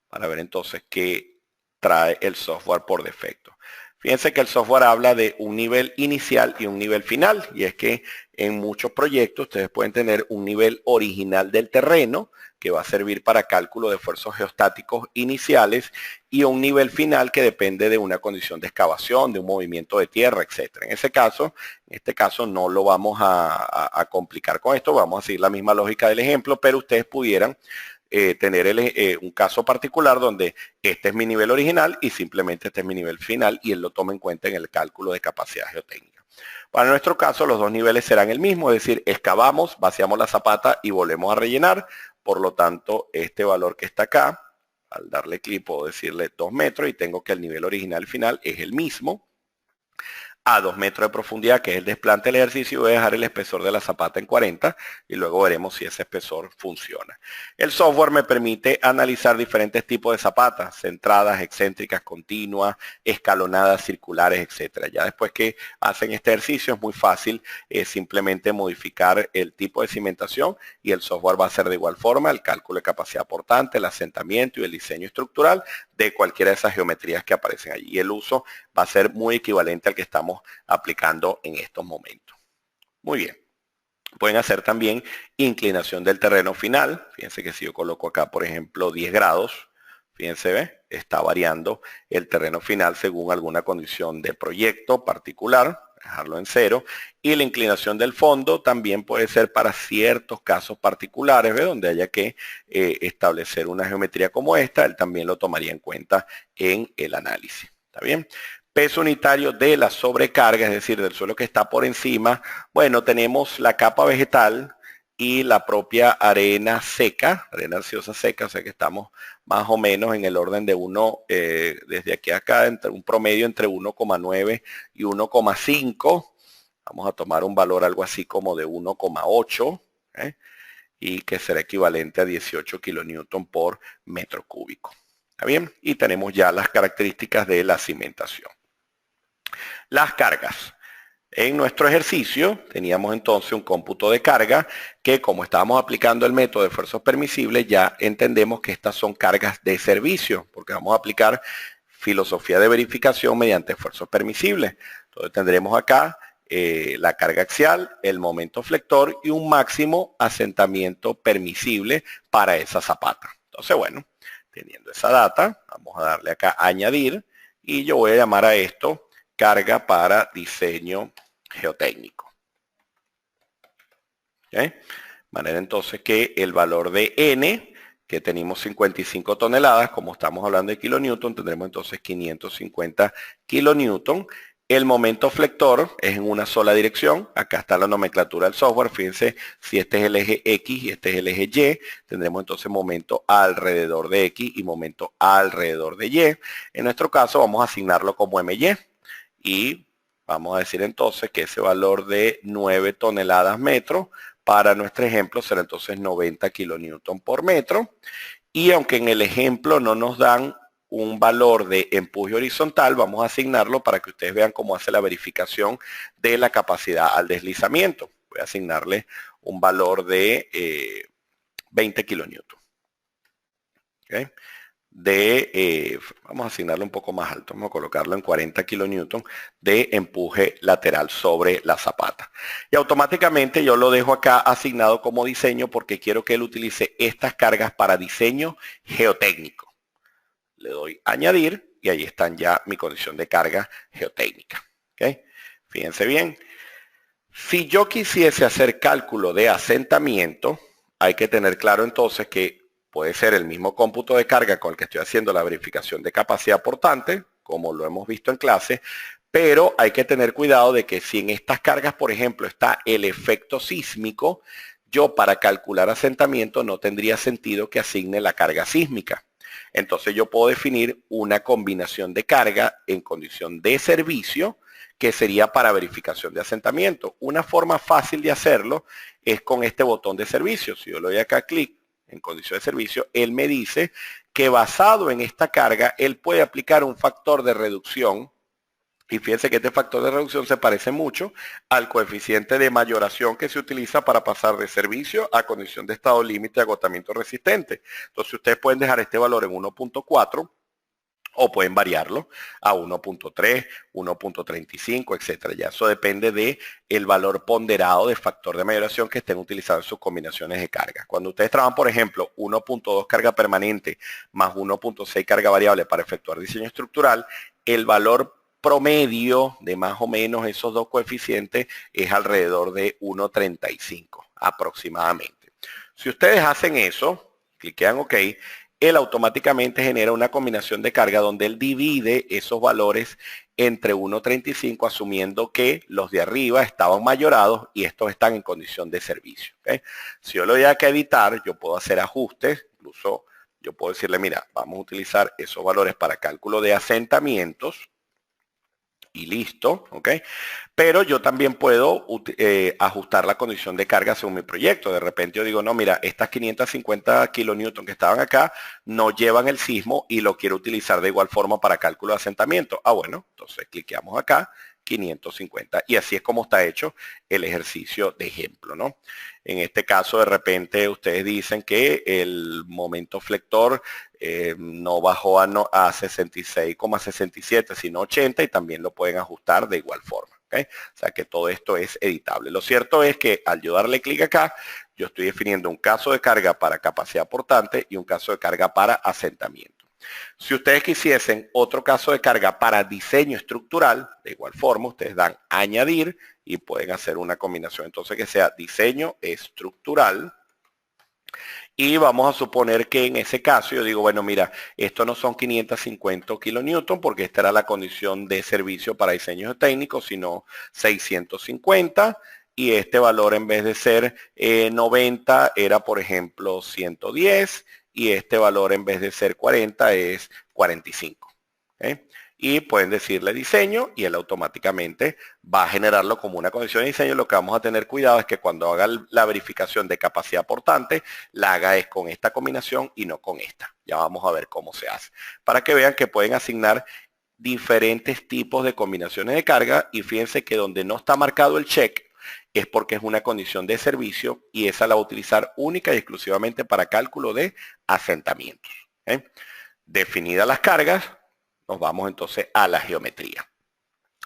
para ver entonces qué trae el software por defecto. Fíjense que el software habla de un nivel inicial y un nivel final, y es que en muchos proyectos ustedes pueden tener un nivel original del terreno que va a servir para cálculo de esfuerzos geostáticos iniciales y un nivel final que depende de una condición de excavación, de un movimiento de tierra, etc. En este caso no lo vamos a complicar con esto, vamos a seguir la misma lógica del ejemplo, pero ustedes pudieran tener un caso particular donde este es mi nivel original y simplemente este es mi nivel final y él lo toma en cuenta en el cálculo de capacidad geotécnica. Para nuestro caso los dos niveles serán el mismo, es decir, excavamos, vaciamos la zapata y volvemos a rellenar. Por lo tanto, este valor que está acá, al darle clic puedo decirle 2 metros y tengo que el nivel original final es el mismo. A 2 metros de profundidad, que es el desplante del ejercicio, voy a dejar el espesor de la zapata en 40 y luego veremos si ese espesor funciona. El software me permite analizar diferentes tipos de zapatas, centradas, excéntricas, continuas, escalonadas, circulares, etcétera. Ya después que hacen este ejercicio es muy fácil simplemente modificar el tipo de cimentación y el software va a hacer de igual forma el cálculo de capacidad portante, el asentamiento y el diseño estructural de cualquiera de esas geometrías que aparecen allí. Y el uso va a ser muy equivalente al que estamos aplicando en estos momentos. Muy bien. Pueden hacer también inclinación del terreno final. Fíjense que si yo coloco acá, por ejemplo, 10 grados, fíjense, ¿ve? Está variando el terreno final según alguna condición de proyecto particular, dejarlo en 0. Y la inclinación del fondo también puede ser para ciertos casos particulares, ¿ve? Donde haya que establecer una geometría como esta, él también lo tomaría en cuenta en el análisis. ¿Está bien? Peso unitario de la sobrecarga, es decir, del suelo que está por encima. Bueno, tenemos la capa vegetal y la propia arena seca, arena arcillosa seca, o sea que estamos más o menos en el orden de desde aquí a acá, entre un promedio entre 1,9 y 1,5. Vamos a tomar un valor algo así como de 1,8, y que será equivalente a 18 kilonewton por metro cúbico. ¿Está bien? Y tenemos ya las características de la cimentación. Las cargas. En nuestro ejercicio teníamos entonces un cómputo de carga que, como estábamos aplicando el método de esfuerzos permisibles, ya entendemos que estas son cargas de servicio, porque vamos a aplicar filosofía de verificación mediante esfuerzos permisibles. Entonces tendremos acá la carga axial, el momento flector y un máximo asentamiento permisible para esa zapata. Entonces, bueno, teniendo esa data, vamos a darle acá a añadir y yo voy a llamar a esto carga para diseño geotécnico. ¿Okay? De manera entonces que el valor de N, que tenemos 55 toneladas, como estamos hablando de kilonewton, tendremos entonces 550 kilonewton. El momento flector es en una sola dirección. Acá está la nomenclatura del software. Fíjense, si este es el eje X y este es el eje Y, tendremos entonces momento alrededor de X y momento alrededor de Y. En nuestro caso vamos a asignarlo como MY. Y vamos a decir entonces que ese valor de 9 toneladas metro para nuestro ejemplo será entonces 90 kilonewton por metro. Y aunque en el ejemplo no nos dan un valor de empuje horizontal, vamos a asignarlo para que ustedes vean cómo hace la verificación de la capacidad al deslizamiento. Voy a asignarle un valor de 20 kilonewton. ¿Okay? Vamos a asignarle un poco más alto, vamos a colocarlo en 40 kilonewton de empuje lateral sobre la zapata. Y automáticamente yo lo dejo acá asignado como diseño porque quiero que él utilice estas cargas para diseño geotécnico. Le doy añadir y ahí están ya mi condición de carga geotécnica. ¿Okay? Fíjense bien. Si yo quisiese hacer cálculo de asentamiento, hay que tener claro entonces que puede ser el mismo cómputo de carga con el que estoy haciendo la verificación de capacidad portante, como lo hemos visto en clase, pero hay que tener cuidado de que si en estas cargas, por ejemplo, está el efecto sísmico, yo para calcular asentamiento no tendría sentido que asigne la carga sísmica. Entonces yo puedo definir una combinación de carga en condición de servicio que sería para verificación de asentamiento. Una forma fácil de hacerlo es con este botón de servicio. Si yo le doy acá clic en condición de servicio, él me dice que basado en esta carga, él puede aplicar un factor de reducción. Y fíjense que este factor de reducción se parece mucho al coeficiente de mayoración que se utiliza para pasar de servicio a condición de estado límite de agotamiento resistente. Entonces ustedes pueden dejar este valor en 1.4 o pueden variarlo a 1.3, 1.35, etcétera. Ya eso depende de el valor ponderado de factor de mayoración que estén utilizando en sus combinaciones de carga. Cuando ustedes trabajan, por ejemplo, 1.2 carga permanente más 1.6 carga variable para efectuar diseño estructural, el valor promedio de más o menos esos dos coeficientes es alrededor de 1.35 aproximadamente. Si ustedes hacen eso, cliquean OK, él automáticamente genera una combinación de carga donde él divide esos valores entre 1.35 asumiendo que los de arriba estaban mayorados y estos están en condición de servicio. ¿Okay? Si yo lo doy acá a editar, yo puedo hacer ajustes, incluso yo puedo decirle, mira, vamos a utilizar esos valores para cálculo de asentamientos y listo, ¿ok? Pero yo también puedo ajustar la condición de carga según mi proyecto. De repente yo digo, no, mira, estas 550 kilonewton que estaban acá no llevan el sismo y lo quiero utilizar de igual forma para cálculo de asentamiento. Ah, bueno, entonces cliqueamos acá, 550. Y así es como está hecho el ejercicio de ejemplo, ¿no? En este caso, de repente, ustedes dicen que el momento flector no bajó a 66,67, sino 80 y también lo pueden ajustar de igual forma. ¿Okay? O sea que todo esto es editable. Lo cierto es que al yo darle clic acá, yo estoy definiendo un caso de carga para capacidad portante y un caso de carga para asentamiento. Si ustedes quisiesen otro caso de carga para diseño estructural, de igual forma, ustedes dan añadir y pueden hacer una combinación entonces que sea diseño estructural. Y vamos a suponer que en ese caso yo digo, bueno, mira, esto no son 550 kilonewton porque esta era la condición de servicio para diseños técnicos, sino 650. Y este valor en vez de ser 90 era, por ejemplo, 110. Y este valor en vez de ser 40 es 45. ¿Okay? Y pueden decirle diseño y él automáticamente va a generarlo como una condición de diseño. Lo que vamos a tener cuidado es que cuando haga la verificación de capacidad portante, la haga es con esta combinación y no con esta. Ya vamos a ver cómo se hace. Para que vean que pueden asignar diferentes tipos de combinaciones de carga y fíjense que donde no está marcado el check es porque es una condición de servicio y esa la va a utilizar única y exclusivamente para cálculo de asentamientos. ¿Okay? Definidas las cargas, nos vamos entonces a la geometría.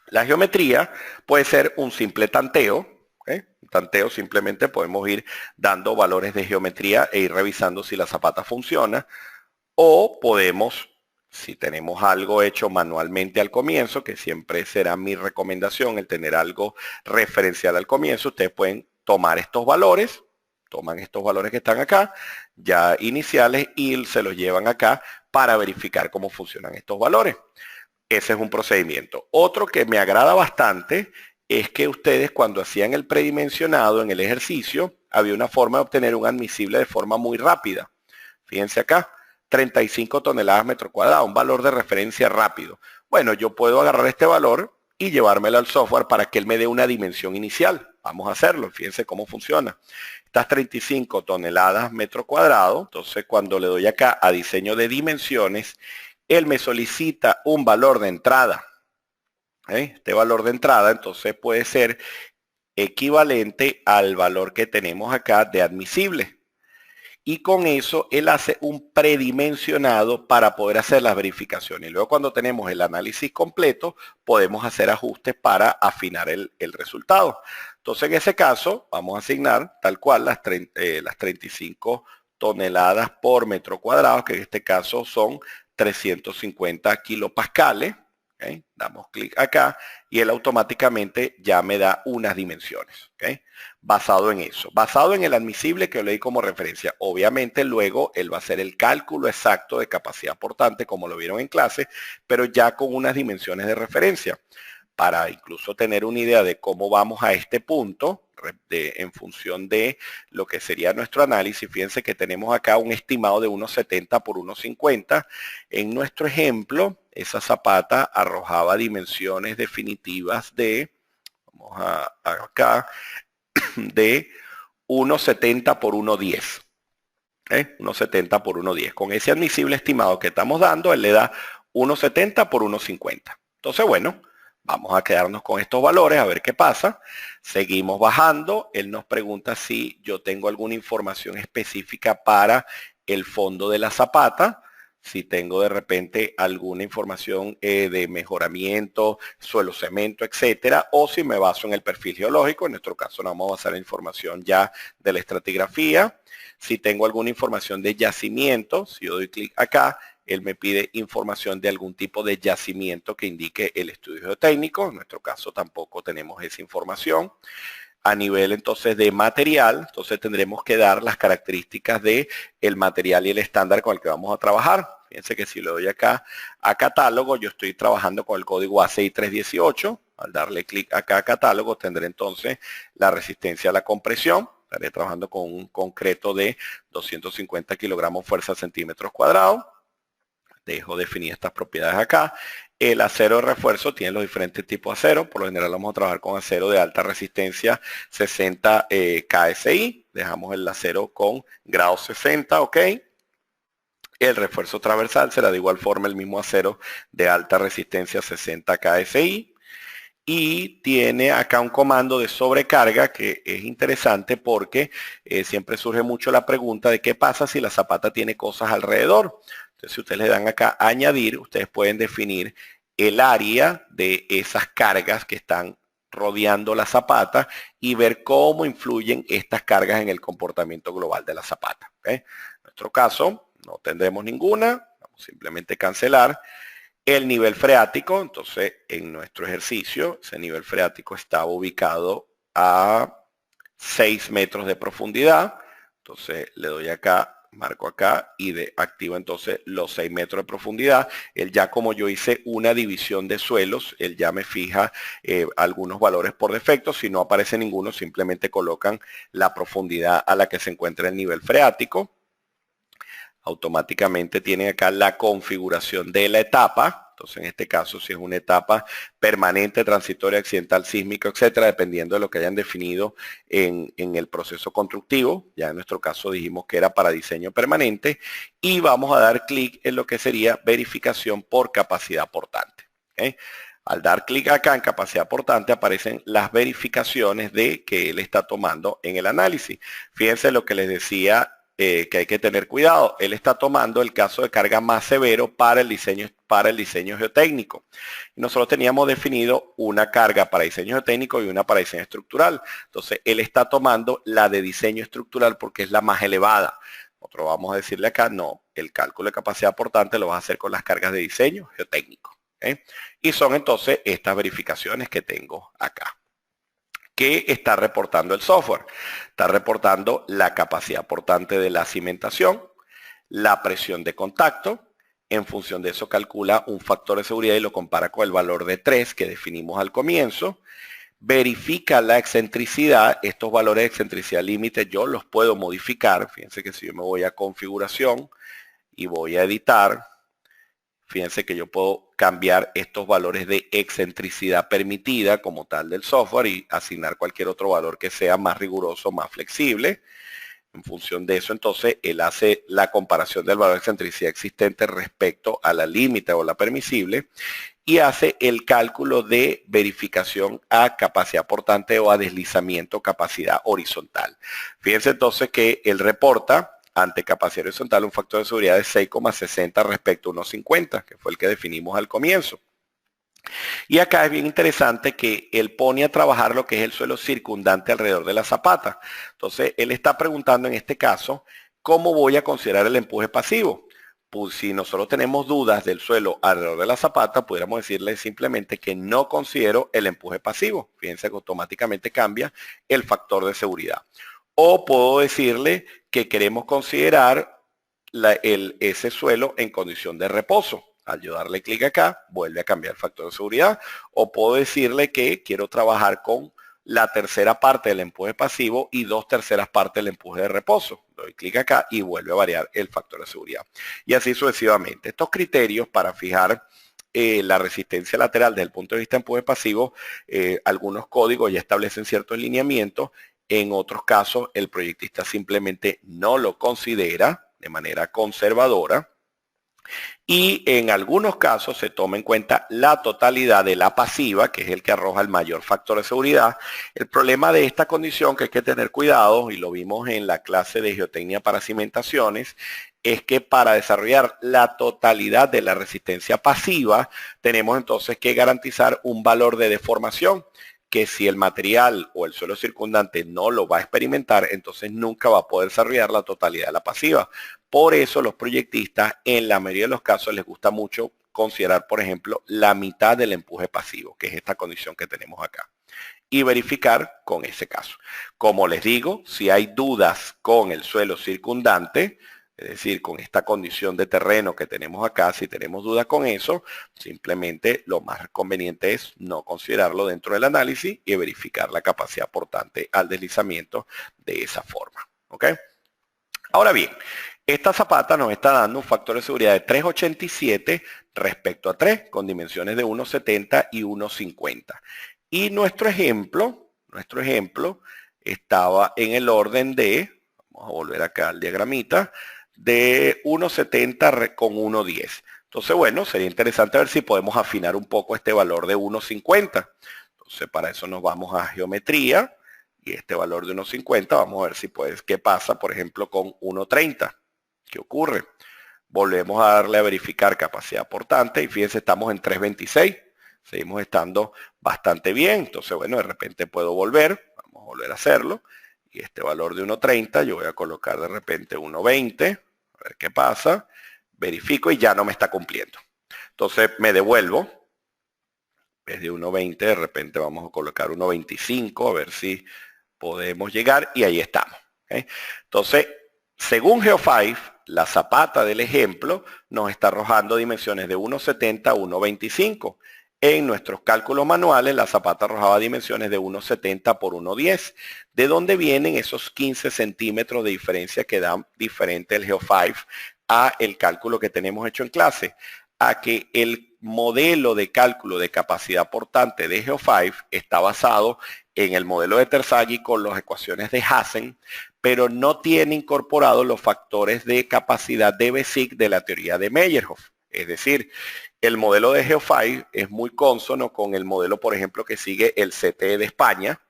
La geometría puede ser un simple tanteo. ¿Okay? Un tanteo simplemente podemos ir dando valores de geometría e ir revisando si la zapata funciona. O podemos, si tenemos algo hecho manualmente al comienzo, que siempre será mi recomendación el tener algo referencial al comienzo, ustedes pueden tomar estos valores, toman estos valores que están acá, ya iniciales, y se los llevan acá para verificar cómo funcionan estos valores. Ese es un procedimiento. Otro que me agrada bastante es que ustedes cuando hacían el predimensionado en el ejercicio, había una forma de obtener un admisible de forma muy rápida. Fíjense acá. 35 toneladas metro cuadrado, un valor de referencia rápido. Bueno, yo puedo agarrar este valor y llevármelo al software para que él me dé una dimensión inicial. Vamos a hacerlo, fíjense cómo funciona. Estas 35 toneladas metro cuadrado, entonces cuando le doy acá a diseño de dimensiones, él me solicita un valor de entrada. Este valor de entrada entonces puede ser equivalente al valor que tenemos acá de admisible. Y con eso él hace un predimensionado para poder hacer las verificaciones. Y luego cuando tenemos el análisis completo, podemos hacer ajustes para afinar el resultado. Entonces en ese caso, vamos a asignar tal cual las 35 toneladas por metro cuadrado, que en este caso son 350 kilopascales. ¿Okay? Damos clic acá y él automáticamente ya me da unas dimensiones. ¿Okay? Basado en eso, basado en el admisible que yo le di como referencia. Obviamente luego él va a hacer el cálculo exacto de capacidad portante como lo vieron en clase, pero ya con unas dimensiones de referencia. para incluso tener una idea de cómo vamos a este punto, en función de lo que sería nuestro análisis. Fíjense que tenemos acá un estimado de 1,70 por 1,50. En nuestro ejemplo, esa zapata arrojaba dimensiones definitivas de, vamos a acá, de 1,70 por 1,10. 1,70 por 1,10. Con ese admisible estimado que estamos dando, él le da 1,70 por 1,50. Entonces, bueno, vamos a quedarnos con estos valores a ver qué pasa. Seguimos bajando. Él nos pregunta si yo tengo alguna información específica para el fondo de la zapata. Si tengo de repente alguna información de mejoramiento, suelo cemento, etcétera, o si me baso en el perfil geológico. En nuestro caso nos vamos a basar en información ya de la estratigrafía. Si tengo alguna información de yacimiento, si yo doy clic acá, él me pide información de algún tipo de yacimiento que indique el estudio geotécnico. En nuestro caso tampoco tenemos esa información. A nivel entonces de material, entonces tendremos que dar las características de el material y el estándar con el que vamos a trabajar. Fíjense que si le doy acá a catálogo, yo estoy trabajando con el código ACI 318. Al darle clic acá a catálogo, tendré entonces la resistencia a la compresión. Estaré trabajando con un concreto de 250 kilogramos fuerza centímetros cuadrados. Dejo definir estas propiedades acá. El acero de refuerzo tiene los diferentes tipos de acero. Por lo general vamos a trabajar con acero de alta resistencia 60 KSI. Dejamos el acero con grado 60, ¿ok? El refuerzo transversal será de igual forma el mismo acero de alta resistencia 60 KSI. Y tiene acá un comando de sobrecarga que es interesante porque siempre surge mucho la pregunta de qué pasa si la zapata tiene cosas alrededor. Entonces, si ustedes le dan acá a añadir, ustedes pueden definir el área de esas cargas que están rodeando la zapata y ver cómo influyen estas cargas en el comportamiento global de la zapata. ¿Okay? En nuestro caso, no tendremos ninguna. Vamos simplemente a cancelar. El nivel freático, entonces en nuestro ejercicio, ese nivel freático estaba ubicado a 6 metros de profundidad. Entonces le doy acá, marco acá y activo entonces los 6 metros de profundidad. Él ya, como yo hice una división de suelos, él ya me fija algunos valores por defecto. Si no aparece ninguno, simplemente colocan la profundidad a la que se encuentra el nivel freático. Automáticamente tienen acá la configuración de la etapa. Entonces, en este caso, si es una etapa permanente, transitoria, accidental, sísmico, etcétera, dependiendo de lo que hayan definido en el proceso constructivo. Ya en nuestro caso dijimos que era para diseño permanente. Y vamos a dar clic en lo que sería verificación por capacidad portante. ¿Okay? Al dar clic acá en capacidad portante aparecen las verificaciones de que él está tomando en el análisis. Fíjense lo que les decía, que hay que tener cuidado. Él está tomando el caso de carga más severo para el diseño geotécnico. Y nosotros teníamos definido una carga para diseño geotécnico y una para diseño estructural. Entonces, él está tomando la de diseño estructural porque es la más elevada. Nosotros vamos a decirle acá, no, el cálculo de capacidad portante lo vas a hacer con las cargas de diseño geotécnico. ¿Okay? Y son entonces estas verificaciones que tengo acá. ¿Qué está reportando el software? Está reportando la capacidad portante de la cimentación, la presión de contacto. En función de eso calcula un factor de seguridad y lo compara con el valor de 3 que definimos al comienzo. Verifica la excentricidad. Estos valores de excentricidad límite yo los puedo modificar. Fíjense que si yo me voy a configuración y voy a editar, fíjense que yo puedo cambiar estos valores de excentricidad permitida como tal del software y asignar cualquier otro valor que sea más riguroso, más flexible. En función de eso, entonces, él hace la comparación del valor de excentricidad existente respecto a la límite o la permisible y hace el cálculo de verificación a capacidad portante o a deslizamiento capacidad horizontal. Fíjense entonces que él reporta ante capacidad horizontal un factor de seguridad de 6,60 respecto a 1,50, que fue el que definimos al comienzo. Y acá es bien interesante que él pone a trabajar lo que es el suelo circundante alrededor de la zapata. Entonces, él está preguntando en este caso, ¿cómo voy a considerar el empuje pasivo? Pues si nosotros tenemos dudas del suelo alrededor de la zapata, pudiéramos decirle simplemente que no considero el empuje pasivo. Fíjense que automáticamente cambia el factor de seguridad. O puedo decirle que queremos considerar ese suelo en condición de reposo. Al yo darle clic acá, vuelve a cambiar el factor de seguridad. O puedo decirle que quiero trabajar con la tercera parte del empuje pasivo y 2/3 partes del empuje de reposo. Doy clic acá y vuelve a variar el factor de seguridad. Y así sucesivamente. Estos criterios para fijar la resistencia lateral desde el punto de vista de empuje pasivo, algunos códigos ya establecen ciertos lineamientos. En otros casos, el proyectista simplemente no lo considera de manera conservadora. Y en algunos casos se toma en cuenta la totalidad de la pasiva, que es el que arroja el mayor factor de seguridad. El problema de esta condición, que hay que tener cuidado, y lo vimos en la clase de geotecnia para cimentaciones, es que para desarrollar la totalidad de la resistencia pasiva, tenemos entonces que garantizar un valor de deformación, que si el material o el suelo circundante no lo va a experimentar, entonces nunca va a poder desarrollar la totalidad de la pasiva. Por eso los proyectistas, en la mayoría de los casos, les gusta mucho considerar, por ejemplo, la mitad del empuje pasivo, que es esta condición que tenemos acá, y verificar con ese caso. Como les digo, si hay dudas con el suelo circundante, es decir, con esta condición de terreno que tenemos acá, si tenemos dudas con eso, simplemente lo más conveniente es no considerarlo dentro del análisis y verificar la capacidad portante al deslizamiento de esa forma. ¿Ok? Ahora bien, esta zapata nos está dando un factor de seguridad de 3,87 respecto a 3, con dimensiones de 1,70 y 1,50. Y nuestro ejemplo estaba en el orden de, vamos a volver acá al diagramita, de 1,70 con 1,10. Entonces, bueno, sería interesante ver si podemos afinar un poco este valor de 1,50. Entonces, para eso nos vamos a geometría y este valor de 1,50, vamos a ver si puedes, qué pasa, por ejemplo, con 1,30. ¿Qué ocurre? Volvemos a darle a verificar capacidad portante y fíjense, estamos en 3,26. Seguimos estando bastante bien. Entonces, bueno, de repente puedo volver. Vamos a volver a hacerlo. Y este valor de 1,30 yo voy a colocar de repente 1,20. A ver qué pasa. Verifico y ya no me está cumpliendo. Entonces me devuelvo. En vez de 1,20 de repente vamos a colocar 1,25. A ver si podemos llegar. Y ahí estamos. ¿Okay? Entonces, según Geo5, la zapata del ejemplo nos está arrojando dimensiones de 1,70 a 1,25. En nuestros cálculos manuales, la zapata arrojaba dimensiones de 1,70 por 1,10. ¿De dónde vienen esos 15 centímetros de diferencia que dan diferente el Geo5 a el cálculo que tenemos hecho en clase? A que el modelo de cálculo de capacidad portante de Geo5 está basado en el modelo de Terzaghi con las ecuaciones de Hazen, pero no tiene incorporados los factores de capacidad de Bessick de la teoría de Meyerhof. Es decir, el modelo de Geo5 es muy consono con el modelo, por ejemplo, que sigue el CTE de España.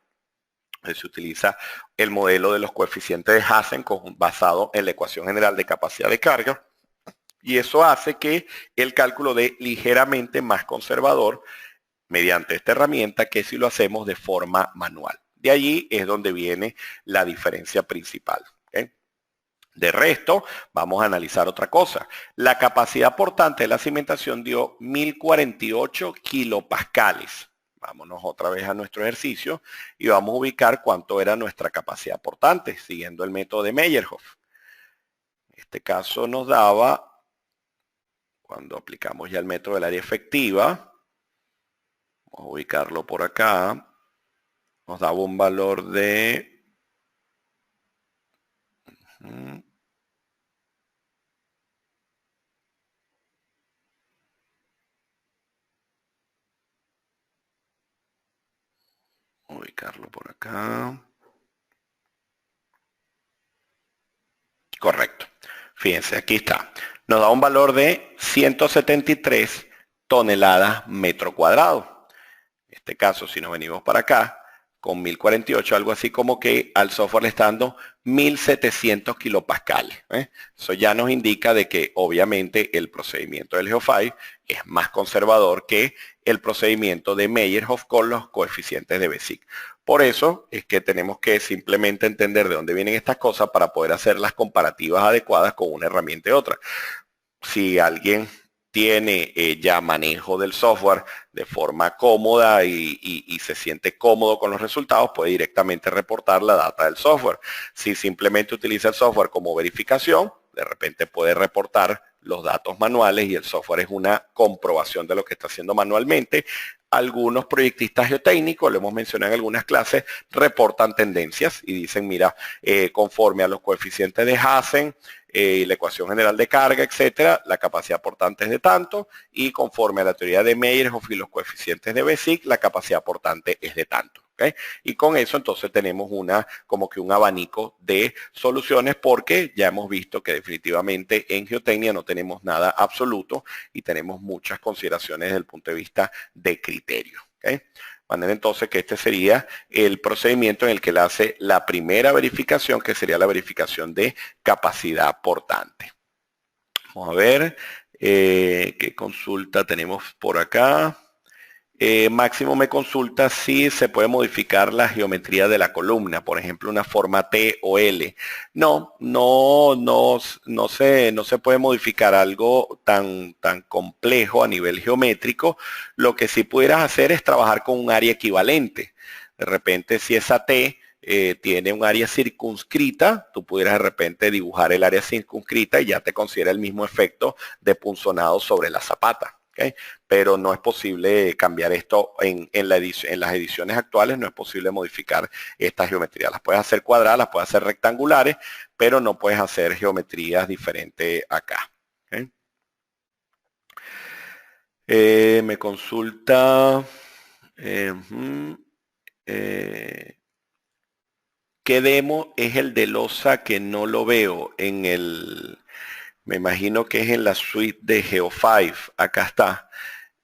Se utiliza el modelo de los coeficientes de Hazen basado en la ecuación general de capacidad de carga. Y eso hace que el cálculo dé ligeramente más conservador mediante esta herramienta que si lo hacemos de forma manual. De allí es donde viene la diferencia principal. ¿Okay? De resto, vamos a analizar otra cosa. La capacidad portante de la cimentación dio 1048 kilopascales. Vámonos otra vez a nuestro ejercicio y vamos a ubicar cuánto era nuestra capacidad portante, siguiendo el método de Meyerhof. En este caso nos daba, cuando aplicamos ya el método del área efectiva, vamos a ubicarlo por acá, nos daba un valor de... ubicarlo por acá. Correcto. Fíjense, aquí está. Nos da un valor de 173 toneladas metro cuadrado. En este caso, si nos venimos para acá, con 1048, algo así como que al software le está dando 1700 kilopascales. Eso ya nos indica de que obviamente el procedimiento del Geo5 es más conservador que el procedimiento de Meyerhof con los coeficientes de Bessick. Por eso es que tenemos que simplemente entender de dónde vienen estas cosas para poder hacer las comparativas adecuadas con una herramienta y otra. Si alguien tiene ya manejo del software de forma cómoda y se siente cómodo con los resultados, puede directamente reportar la data del software. Si simplemente utiliza el software como verificación, de repente puede reportar los datos manuales y el software es una comprobación de lo que está haciendo manualmente. Algunos proyectistas geotécnicos, lo hemos mencionado en algunas clases, reportan tendencias y dicen, mira, conforme a los coeficientes de Hazen, la ecuación general de carga, etcétera, la capacidad portante es de tanto, y conforme a la teoría de Meyerhoff y los coeficientes de Bézic, la capacidad portante es de tanto. ¿Okay? Y con eso entonces tenemos como que un abanico de soluciones, porque ya hemos visto que definitivamente en geotecnia no tenemos nada absoluto y tenemos muchas consideraciones desde el punto de vista de criterio. ¿Okay? De manera entonces que este sería el procedimiento en el que él hace la primera verificación, que sería la verificación de capacidad portante. Vamos a ver qué consulta tenemos por acá. Máximo me consulta si se puede modificar la geometría de la columna, por ejemplo, una forma T o L. No se puede modificar algo tan complejo a nivel geométrico. Lo que sí pudieras hacer es trabajar con un área equivalente. De repente, si esa T tiene un área circunscrita, tú pudieras de repente dibujar el área circunscrita y ya te considera el mismo efecto de punzonado sobre la zapata. ¿Okay? Pero no es posible cambiar esto en las ediciones actuales, no es posible modificar esta geometría. Las puedes hacer cuadradas, las puedes hacer rectangulares, pero no puedes hacer geometrías diferentes acá. ¿Okay? Me consulta ¿qué demo es el de losa que no lo veo en el... Me imagino que es en la suite de Geo5. Acá está.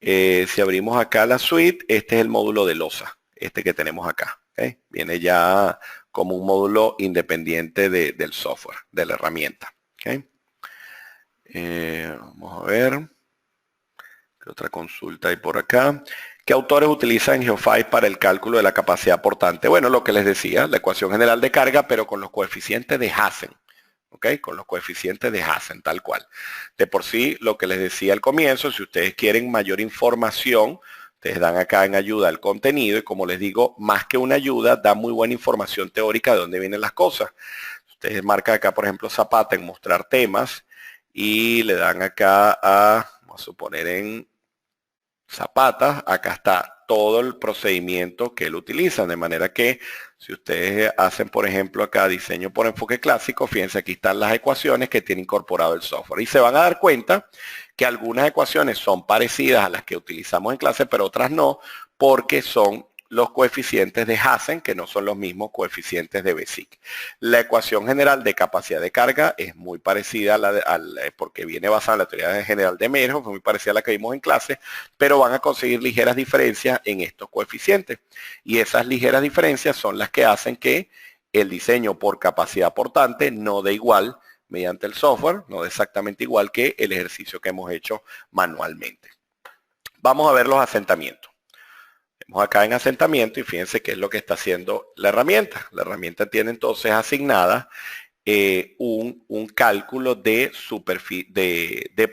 Si abrimos acá la suite, este es el módulo de losa, este que tenemos acá. ¿Okay? Viene ya como un módulo independiente del software, de la herramienta. ¿Okay? Vamos a ver. ¿Qué otra consulta hay por acá? ¿Qué autores utilizan Geo5 para el cálculo de la capacidad portante? Bueno, lo que les decía, la ecuación general de carga, pero con los coeficientes de Hazen. ¿Okay? Con los coeficientes de Hazen, tal cual. De por sí, lo que les decía al comienzo, si ustedes quieren mayor información, ustedes dan acá en ayuda al contenido y como les digo, más que una ayuda, da muy buena información teórica de dónde vienen las cosas. Ustedes marcan acá, por ejemplo, Zapata en mostrar temas y le dan acá vamos a suponer en Zapata, acá está todo el procedimiento que él utiliza, de manera que si ustedes hacen, por ejemplo, acá diseño por enfoque clásico, fíjense, aquí están las ecuaciones que tiene incorporado el software y se van a dar cuenta que algunas ecuaciones son parecidas a las que utilizamos en clase, pero otras no, porque son los coeficientes de Hazen, que no son los mismos coeficientes de Bézic. La ecuación general de capacidad de carga es muy parecida porque viene basada en la teoría general de Meyerhoff, muy parecida a la que vimos en clase, pero van a conseguir ligeras diferencias en estos coeficientes. Y esas ligeras diferencias son las que hacen que el diseño por capacidad portante no dé igual mediante el software, no dé exactamente igual que el ejercicio que hemos hecho manualmente. Vamos a ver los asentamientos. Vemos acá en asentamiento y fíjense qué es lo que está haciendo la herramienta. La herramienta tiene entonces asignada un cálculo de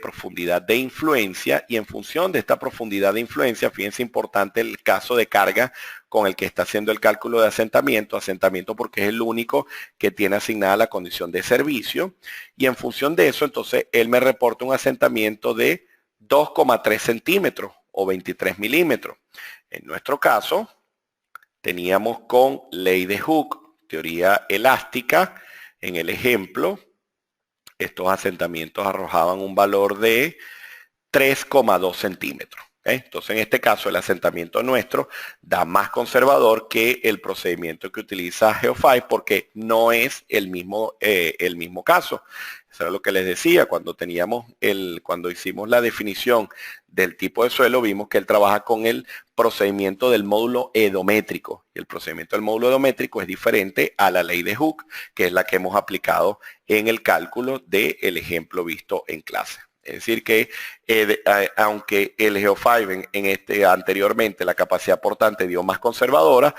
profundidad de influencia y en función de esta profundidad de influencia, fíjense importante el caso de carga con el que está haciendo el cálculo de asentamiento porque es el único que tiene asignada la condición de servicio y en función de eso entonces él me reporta un asentamiento de 2,3 centímetros o 23 milímetros. En nuestro caso, teníamos con ley de Hooke, teoría elástica, en el ejemplo, estos asentamientos arrojaban un valor de 3,2 centímetros. ¿Okay? Entonces, en este caso, el asentamiento nuestro da más conservador que el procedimiento que utiliza Geo5 porque no es el mismo caso. Eso era lo que les decía, cuando hicimos la definición del tipo de suelo, vimos que él trabaja con el procedimiento del módulo edométrico. Y el procedimiento del módulo edométrico es diferente a la ley de Hooke, que es la que hemos aplicado en el cálculo del ejemplo visto en clase. Es decir que aunque el Geo5 anteriormente la capacidad portante dio más conservadora,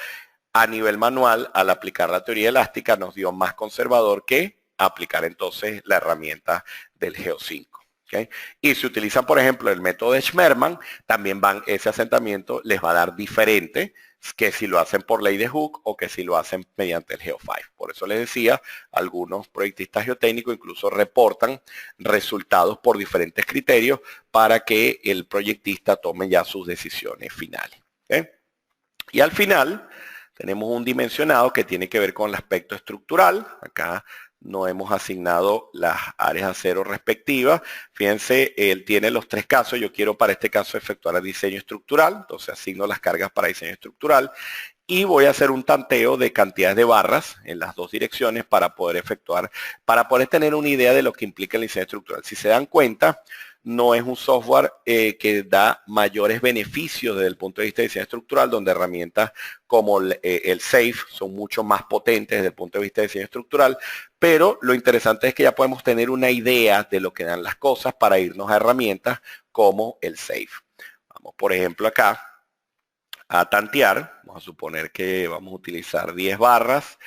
a nivel manual al aplicar la teoría elástica nos dio más conservador que aplicar entonces la herramienta del Geo5. ¿Okay? Y si utilizan por ejemplo el método de Schmermann, también ese asentamiento les va a dar diferente que si lo hacen por ley de Hooke o que si lo hacen mediante el Geo5. Por eso les decía, algunos proyectistas geotécnicos incluso reportan resultados por diferentes criterios para que el proyectista tome ya sus decisiones finales. ¿Okay? Y al final tenemos un dimensionado que tiene que ver con el aspecto estructural. Acá no hemos asignado las áreas a cero respectivas. Fíjense, él tiene los tres casos. Yo quiero para este caso efectuar el diseño estructural. Entonces asigno las cargas para diseño estructural. Y voy a hacer un tanteo de cantidades de barras en las dos direcciones para poder efectuar, para poder tener una idea de lo que implica el diseño estructural. Si se dan cuenta, no es un software que da mayores beneficios desde el punto de vista de diseño estructural, donde herramientas como el SAFE son mucho más potentes desde el punto de vista de diseño estructural, pero lo interesante es que ya podemos tener una idea de lo que dan las cosas para irnos a herramientas como el SAFE. Vamos, por ejemplo, acá a tantear. Vamos a suponer que vamos a utilizar 10 barras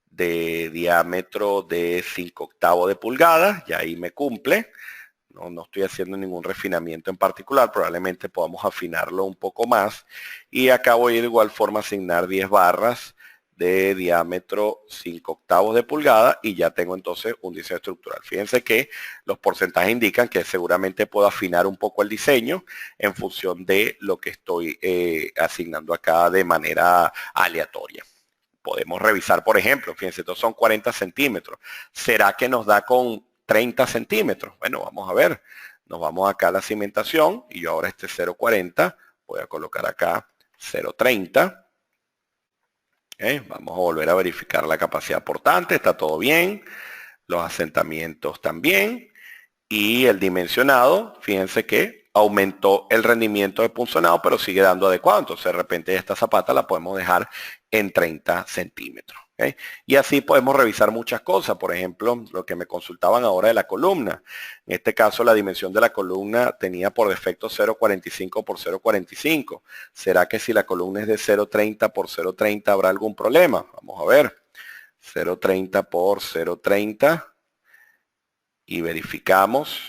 de diámetro de 5/8 de pulgada, y ahí me cumple. No estoy haciendo ningún refinamiento en particular, probablemente podamos afinarlo un poco más. Y acá voy de igual forma a asignar 10 barras de diámetro 5/8 de pulgada y ya tengo entonces un diseño estructural. Fíjense que los porcentajes indican que seguramente puedo afinar un poco el diseño en función de lo que estoy asignando acá de manera aleatoria. Podemos revisar, por ejemplo, fíjense, estos son 40 centímetros. ¿Será que nos da con 30 centímetros? Bueno, vamos a ver. Nos vamos acá a la cimentación y yo ahora este 0.40 voy a colocar acá 0.30. Vamos a volver a verificar la capacidad portante. Está todo bien. Los asentamientos también. Y el dimensionado, fíjense que aumentó el rendimiento de punzonado, pero sigue dando adecuado. Entonces de repente esta zapata la podemos dejar en 30 centímetros. ¿Okay? Y así podemos revisar muchas cosas. Por ejemplo, lo que me consultaban ahora de la columna. En este caso la dimensión de la columna tenía por defecto 0.45 por 0.45. ¿Será que si la columna es de 0.30 por 0.30 habrá algún problema? Vamos a ver. 0.30 por 0.30. Y verificamos.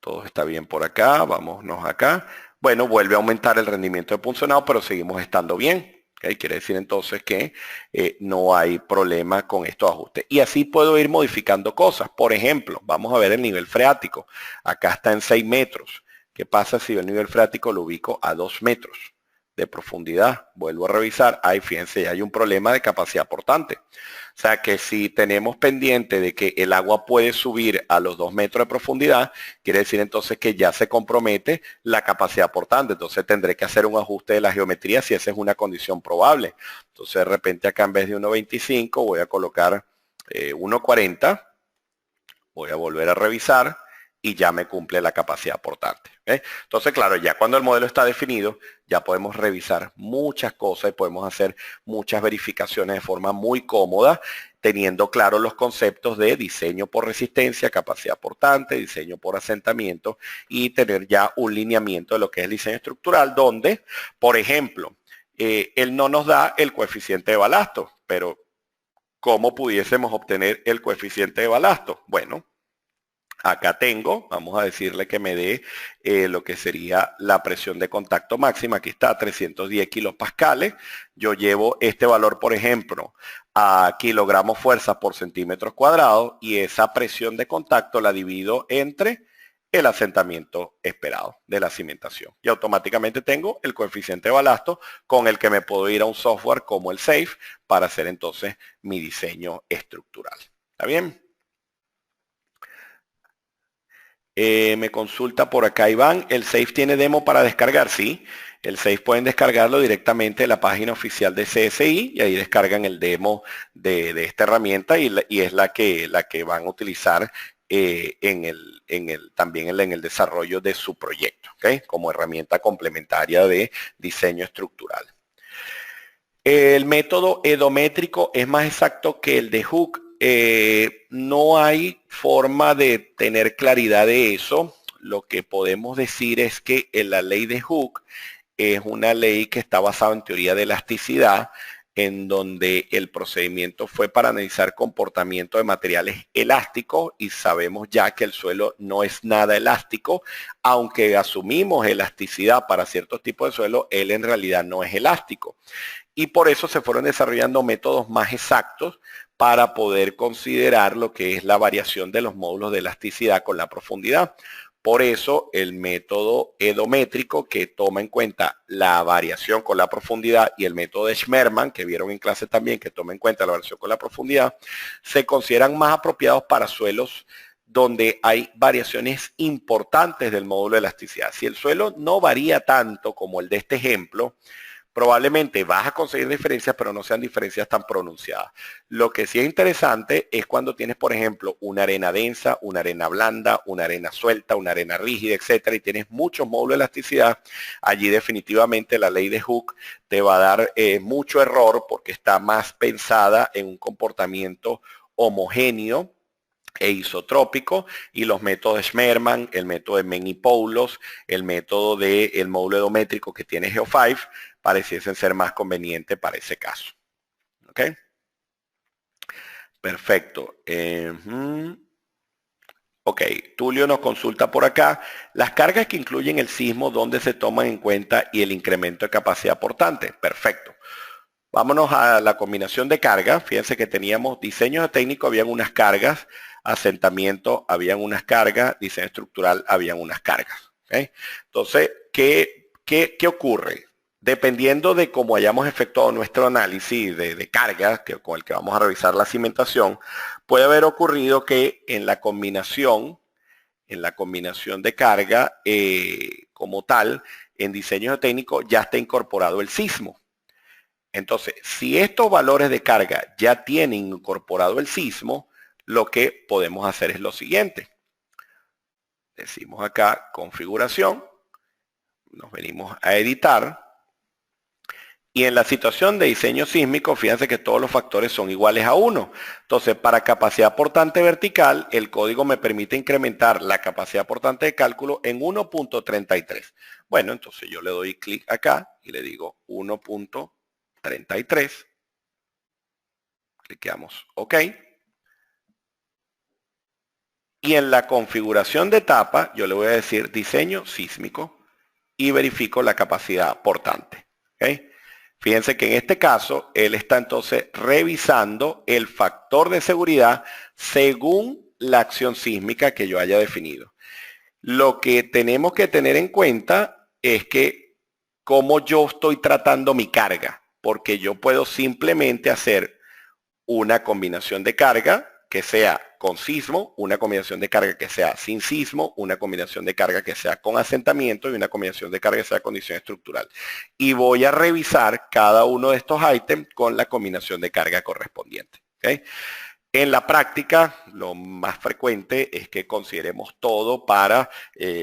Todo está bien por acá. Vámonos acá. Bueno, vuelve a aumentar el rendimiento de punzonado, pero seguimos estando bien. ¿Okay? Quiere decir entonces que no hay problema con estos ajustes. Y así puedo ir modificando cosas. Por ejemplo, vamos a ver el nivel freático. Acá está en 6 metros. ¿Qué pasa si el nivel freático lo ubico a 2 metros de profundidad? Vuelvo a revisar. Ahí fíjense, hay un problema de capacidad portante. O sea que si tenemos pendiente de que el agua puede subir a los 2 metros de profundidad, quiere decir entonces que ya se compromete la capacidad portante. Entonces tendré que hacer un ajuste de la geometría si esa es una condición probable. Entonces de repente acá en vez de 1.25 voy a colocar 1.40. Voy a volver a revisar y ya me cumple la capacidad portante. Entonces, claro, ya cuando el modelo está definido, ya podemos revisar muchas cosas y podemos hacer muchas verificaciones de forma muy cómoda, teniendo claros los conceptos de diseño por resistencia, capacidad portante, diseño por asentamiento y tener ya un lineamiento de lo que es el diseño estructural, donde, por ejemplo, él no nos da el coeficiente de balasto, pero ¿cómo pudiésemos obtener el coeficiente de balasto? Bueno, acá tengo, vamos a decirle que me dé lo que sería la presión de contacto máxima. Aquí está, 310 kilopascales. Yo llevo este valor, por ejemplo, a kilogramos fuerza por centímetros cuadrados y esa presión de contacto la divido entre el asentamiento esperado de la cimentación. Y automáticamente tengo el coeficiente de balasto con el que me puedo ir a un software como el SAFE para hacer entonces mi diseño estructural. ¿Está bien? Me consulta por acá Iván, ¿el SAFE tiene demo para descargar? Sí, el SAFE pueden descargarlo directamente de la página oficial de CSI y ahí descargan el demo de esta herramienta y es la que van a utilizar también en el desarrollo de su proyecto, ¿okay? Como herramienta complementaria de diseño estructural. El método edométrico es más exacto que el de Hooke. No hay forma de tener claridad de eso. Lo que podemos decir es que la ley de Hooke es una ley que está basada en teoría de elasticidad en donde el procedimiento fue para analizar comportamiento de materiales elásticos y sabemos ya que el suelo no es nada elástico, aunque asumimos elasticidad para ciertos tipos de suelo, él en realidad no es elástico. Y por eso se fueron desarrollando métodos más exactos para poder considerar lo que es la variación de los módulos de elasticidad con la profundidad. Por eso el método edométrico, que toma en cuenta la variación con la profundidad, y el método de Schmermann, que vieron en clase también, que toma en cuenta la variación con la profundidad, se consideran más apropiados para suelos donde hay variaciones importantes del módulo de elasticidad. Si el suelo no varía tanto como el de este ejemplo, probablemente vas a conseguir diferencias, pero no sean diferencias tan pronunciadas. Lo que sí es interesante es cuando tienes, por ejemplo, una arena densa, una arena blanda, una arena suelta, una arena rígida, etcétera, y tienes muchos módulos de elasticidad. Allí definitivamente la ley de Hooke te va a dar mucho error porque está más pensada en un comportamiento homogéneo e isotrópico, y los métodos de Schmermann, el método de Mengi-Poulos, el método del módulo edométrico que tiene Geo5 pareciesen ser más convenientes para ese caso. ¿Ok? Perfecto. Ok, Tulio nos consulta por acá. Las cargas que incluyen el sismo, ¿dónde se toman en cuenta y el incremento de capacidad portante? Perfecto. Vámonos a la combinación de cargas. Fíjense que teníamos diseño técnico, habían unas cargas, asentamiento, habían unas cargas, diseño estructural, habían unas cargas. ¿Okay? Entonces, ¿qué ocurre? Dependiendo de cómo hayamos efectuado nuestro análisis de cargas, con el que vamos a revisar la cimentación, puede haber ocurrido que en la combinación de carga como tal, en diseño técnico ya está incorporado el sismo. Entonces, si estos valores de carga ya tienen incorporado el sismo, lo que podemos hacer es lo siguiente. Decimos acá configuración, nos venimos a editar, y en la situación de diseño sísmico, fíjense que todos los factores son iguales a 1. Entonces, para capacidad portante vertical, el código me permite incrementar la capacidad portante de cálculo en 1.33. Bueno, entonces yo le doy clic acá y le digo 1.33. Cliqueamos OK. Y en la configuración de etapa, yo le voy a decir diseño sísmico y verifico la capacidad portante. ¿Okay? Fíjense que en este caso, él está entonces revisando el factor de seguridad según la acción sísmica que yo haya definido. Lo que tenemos que tener en cuenta es que cómo yo estoy tratando mi carga, porque yo puedo simplemente hacer una combinación de carga que sea con sismo, una combinación de carga que sea sin sismo, una combinación de carga que sea con asentamiento y una combinación de carga que sea con diseño estructural. Y voy a revisar cada uno de estos ítems con la combinación de carga correspondiente. ¿Okay? En la práctica, lo más frecuente es que consideremos todo para,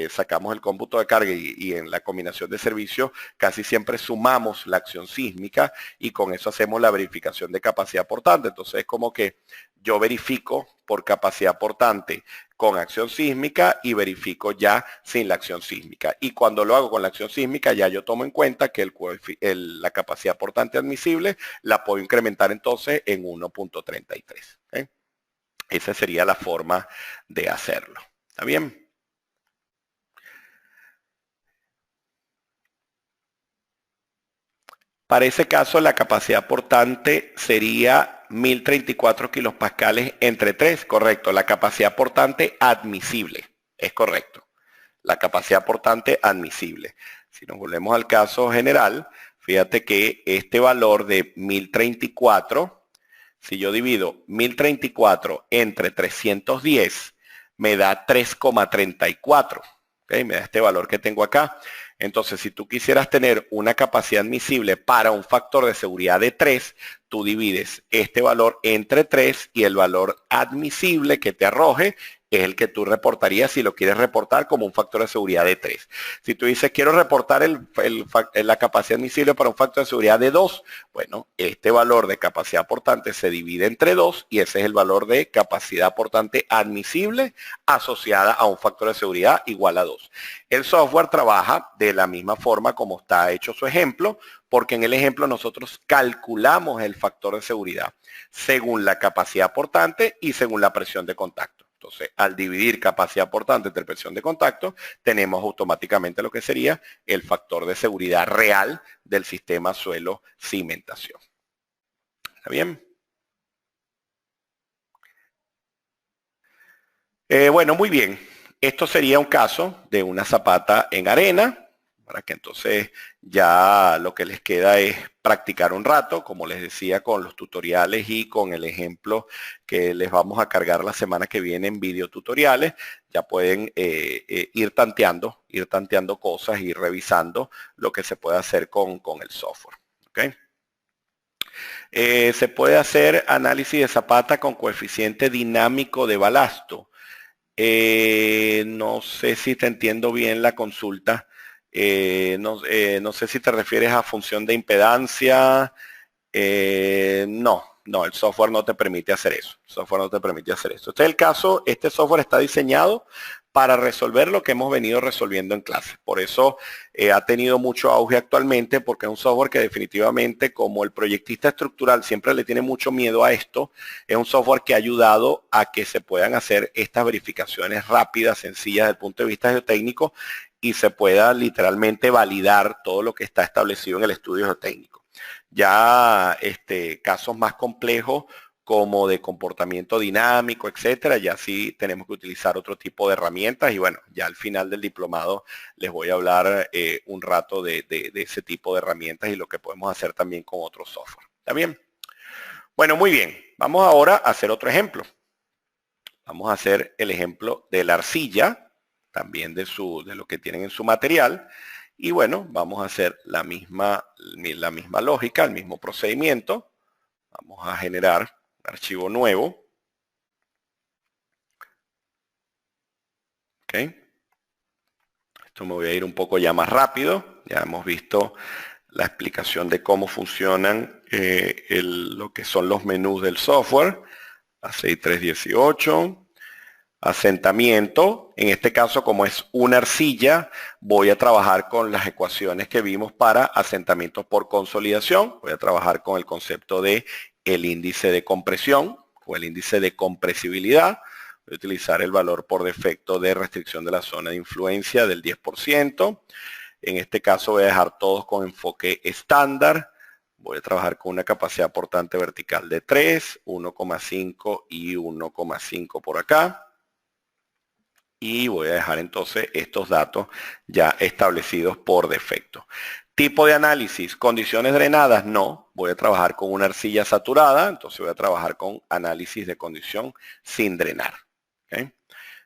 sacamos el cómputo de carga y en la combinación de servicios casi siempre sumamos la acción sísmica y con eso hacemos la verificación de capacidad portante. Entonces es como que yo verifico por capacidad portante con acción sísmica y verifico ya sin la acción sísmica. Y cuando lo hago con la acción sísmica ya yo tomo en cuenta que la capacidad portante admisible la puedo incrementar entonces en 1.33. ¿Okay? Esa sería la forma de hacerlo. ¿Está bien? Para ese caso, la capacidad portante sería 1034 kilopascales entre 3, correcto. La capacidad portante admisible, es correcto. La capacidad portante admisible. Si nos volvemos al caso general, fíjate que este valor de 1034, si yo divido 1034 entre 310, me da 3,34. ¿Okay? Me da este valor que tengo acá. Entonces, si tú quisieras tener una capacidad admisible para un factor de seguridad de 3, tú divides este valor entre 3 y el valor admisible que te arroje es el que tú reportarías si lo quieres reportar como un factor de seguridad de 3. Si tú dices, quiero reportar la capacidad admisible para un factor de seguridad de 2, bueno, este valor de capacidad portante se divide entre 2 y ese es el valor de capacidad portante admisible asociada a un factor de seguridad igual a 2. El software trabaja de la misma forma como está hecho su ejemplo, Porque en el ejemplo nosotros calculamos el factor de seguridad según la capacidad portante y según la presión de contacto. Entonces, al dividir capacidad portante entre presión de contacto, tenemos automáticamente lo que sería el factor de seguridad real del sistema suelo-cimentación. ¿Está bien? Bueno, muy bien. Esto sería un caso de una zapata en arena, para que entonces ya lo que les queda es practicar un rato, como les decía, con los tutoriales y con el ejemplo que les vamos a cargar la semana que viene en videotutoriales. Ya pueden ir tanteando cosas, ir revisando lo que se puede hacer con el software. ¿Okay? Se puede hacer análisis de zapata con coeficiente dinámico de balasto. No sé si te entiendo bien la consulta. No sé si te refieres a función de impedancia. No, el software no te permite hacer eso. El software no te permite hacer eso. Este es el caso, este software está diseñado para resolver lo que hemos venido resolviendo en clase. Por eso ha tenido mucho auge actualmente, porque es un software que definitivamente, como el proyectista estructural siempre le tiene mucho miedo a esto, es un software que ha ayudado a que se puedan hacer estas verificaciones rápidas, sencillas desde el punto de vista geotécnico y se pueda literalmente validar todo lo que está establecido en el estudio geotécnico. Ya casos más complejos como de comportamiento dinámico, etcétera, ya sí tenemos que utilizar otro tipo de herramientas y bueno, ya al final del diplomado les voy a hablar un rato de ese tipo de herramientas y lo que podemos hacer también con otro software. ¿Está bien? Bueno, muy bien. Vamos ahora a hacer otro ejemplo. Vamos a hacer el ejemplo de la arcilla, también de lo que tienen en su material. Y bueno, vamos a hacer la misma lógica, el mismo procedimiento. Vamos a generar un archivo nuevo. Ok. Esto me voy a ir un poco ya más rápido. Ya hemos visto la explicación de cómo funcionan lo que son los menús del software. A6318. Asentamiento, en este caso como es una arcilla, voy a trabajar con las ecuaciones que vimos para asentamientos por consolidación. Voy a trabajar con el concepto de el índice de compresión o el índice de compresibilidad. Voy a utilizar el valor por defecto de restricción de la zona de influencia del 10%. En este caso voy a dejar todos con enfoque estándar. Voy a trabajar con una capacidad portante vertical de 3, 1,5 y 1,5 por acá. Y voy a dejar entonces estos datos ya establecidos por defecto. Tipo de análisis, condiciones drenadas, no. Voy a trabajar con una arcilla saturada, entonces voy a trabajar con análisis de condición sin drenar. ¿Okay?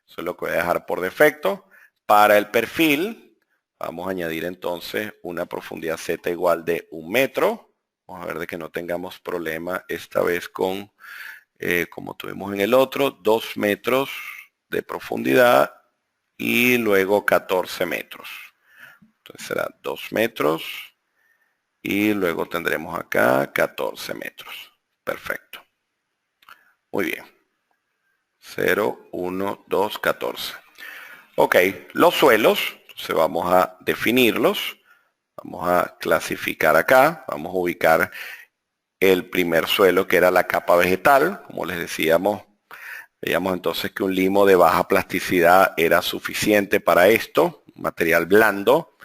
Eso es lo que voy a dejar por defecto. Para el perfil, vamos a añadir entonces una profundidad Z igual de 1 metro. Vamos a ver de que no tengamos problema esta vez con, como tuvimos en el otro, 2 metros de profundidad y luego 14 metros. Entonces será 2 metros y luego tendremos acá 14 metros. Perfecto. Muy bien. 0, 1, 2, 14. Ok, los suelos, entonces vamos a definirlos. Vamos a clasificar acá. Vamos a ubicar el primer suelo que era la capa vegetal. Como les decíamos, veíamos entonces que un limo de baja plasticidad era suficiente para esto, un material blando,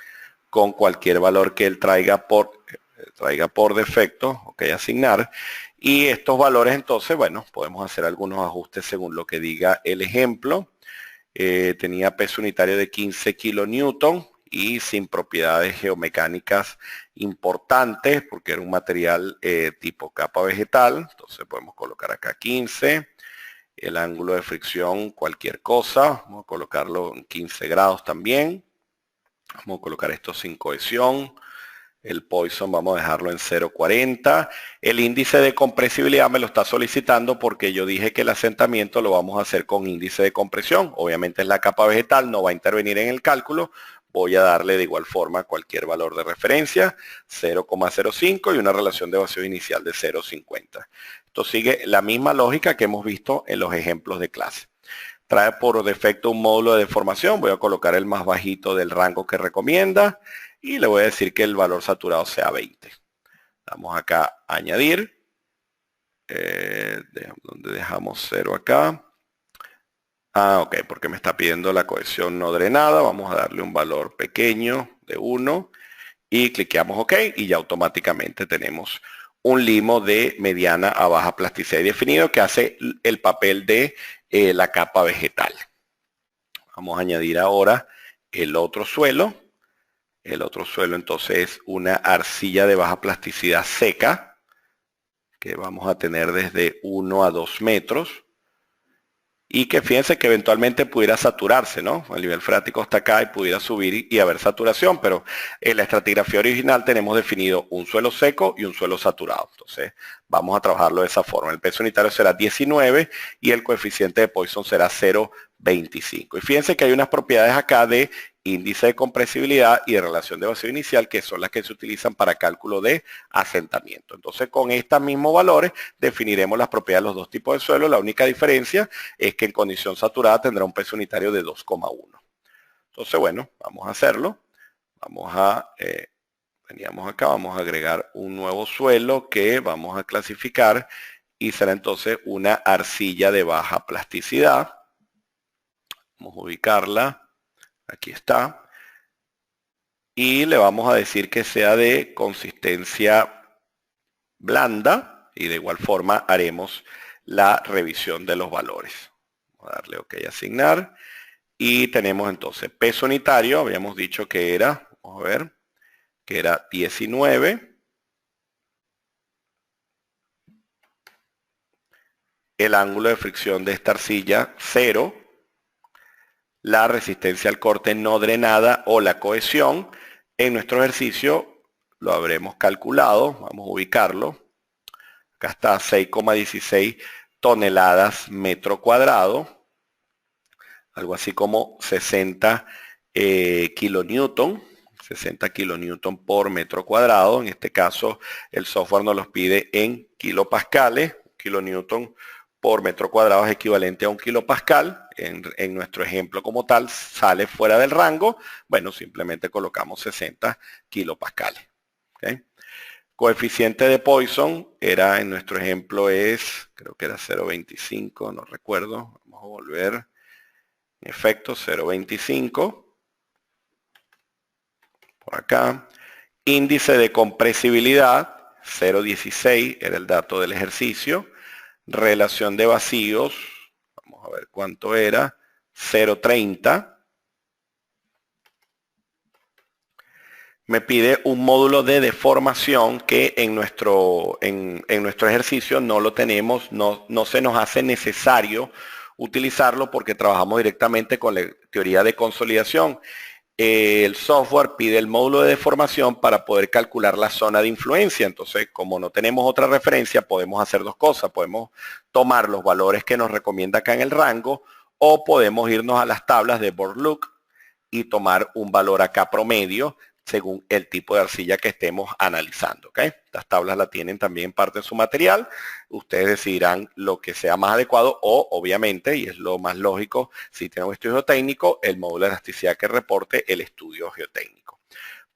con cualquier valor que él traiga por defecto, ok, asignar. Y estos valores entonces, bueno, podemos hacer algunos ajustes según lo que diga el ejemplo. Tenía peso unitario de 15 kilonewton y sin propiedades geomecánicas importantes, porque era un material tipo capa vegetal. Entonces podemos colocar acá 15. El ángulo de fricción, cualquier cosa. Vamos a colocarlo en 15 grados también. Vamos a colocar esto sin cohesión. El Poisson vamos a dejarlo en 0,40. El índice de compresibilidad me lo está solicitando porque yo dije que el asentamiento lo vamos a hacer con índice de compresión. Obviamente es la capa vegetal, no va a intervenir en el cálculo. Voy a darle de igual forma cualquier valor de referencia, 0,05 y una relación de vacío inicial de 0,50. Esto sigue la misma lógica que hemos visto en los ejemplos de clase. Trae por defecto un módulo de deformación. Voy a colocar el más bajito del rango que recomienda. y le voy a decir que el valor saturado sea 20. Damos acá a añadir. ¿Dónde dejamos 0 acá? Ah, ok, porque me está pidiendo la cohesión no drenada. Vamos a darle un valor pequeño de 1 y cliqueamos OK y ya automáticamente tenemos un limo de mediana a baja plasticidad definido que hace el papel de la capa vegetal. Vamos a añadir ahora el otro suelo. El otro suelo entonces es una arcilla de baja plasticidad seca que vamos a tener desde 1 a 2 metros. Y que fíjense que eventualmente pudiera saturarse, ¿no? El nivel freático está acá y pudiera subir y haber saturación, pero en la estratigrafía original tenemos definido un suelo seco y un suelo saturado. Entonces vamos a trabajarlo de esa forma. El peso unitario será 19 y el coeficiente de Poisson será 0,25. Y fíjense que hay unas propiedades acá de índice de compresibilidad y de relación de vacío inicial que son las que se utilizan para cálculo de asentamiento. Entonces con estos mismos valores definiremos las propiedades de los dos tipos de suelo. La única diferencia es que en condición saturada tendrá un peso unitario de 2,1. Entonces bueno, vamos a hacerlo. Vamos a, veníamos acá, vamos a agregar un nuevo suelo que vamos a clasificar y será entonces una arcilla de baja plasticidad. Vamos a ubicarla. Aquí está. Y le vamos a decir que sea de consistencia blanda y de igual forma haremos la revisión de los valores. Vamos a darle OK a asignar. Y tenemos entonces peso unitario, habíamos dicho que era, vamos a ver, que era 19. El ángulo de fricción de esta arcilla, 0. La resistencia al corte no drenada o la cohesión. En nuestro ejercicio lo habremos calculado, vamos a ubicarlo. Acá está 6,16 toneladas metro cuadrado, algo así como 60 kilonewton, 60 kilonewton por metro cuadrado. En este caso el software nos los pide en kilopascales, kilonewton por metro cuadrado es equivalente a 1 kilopascal. En nuestro ejemplo como tal sale fuera del rango. Bueno, simplemente colocamos 60 kilopascales. ¿Okay? Coeficiente de Poisson era en nuestro ejemplo es, creo que era 0,25, no recuerdo. Vamos a volver. En efecto, 0,25. Por acá. Índice de compresibilidad, 0,16 era el dato del ejercicio. Relación de vacíos, vamos a ver cuánto era, 0,30. Me pide un módulo de deformación que en nuestro ejercicio no lo tenemos, no se nos hace necesario utilizarlo porque trabajamos directamente con la teoría de consolidación. El software pide el módulo de deformación para poder calcular la zona de influencia. Entonces, como no tenemos otra referencia, podemos hacer dos cosas. Podemos tomar los valores que nos recomienda acá en el rango o podemos irnos a las tablas de Born-Look y tomar un valor acá promedio según el tipo de arcilla que estemos analizando. ¿Okay? Estas tablas la tienen también parte de su material. Ustedes decidirán lo que sea más adecuado o, obviamente, y es lo más lógico, si tienen un estudio geotécnico, el módulo de elasticidad que reporte el estudio geotécnico.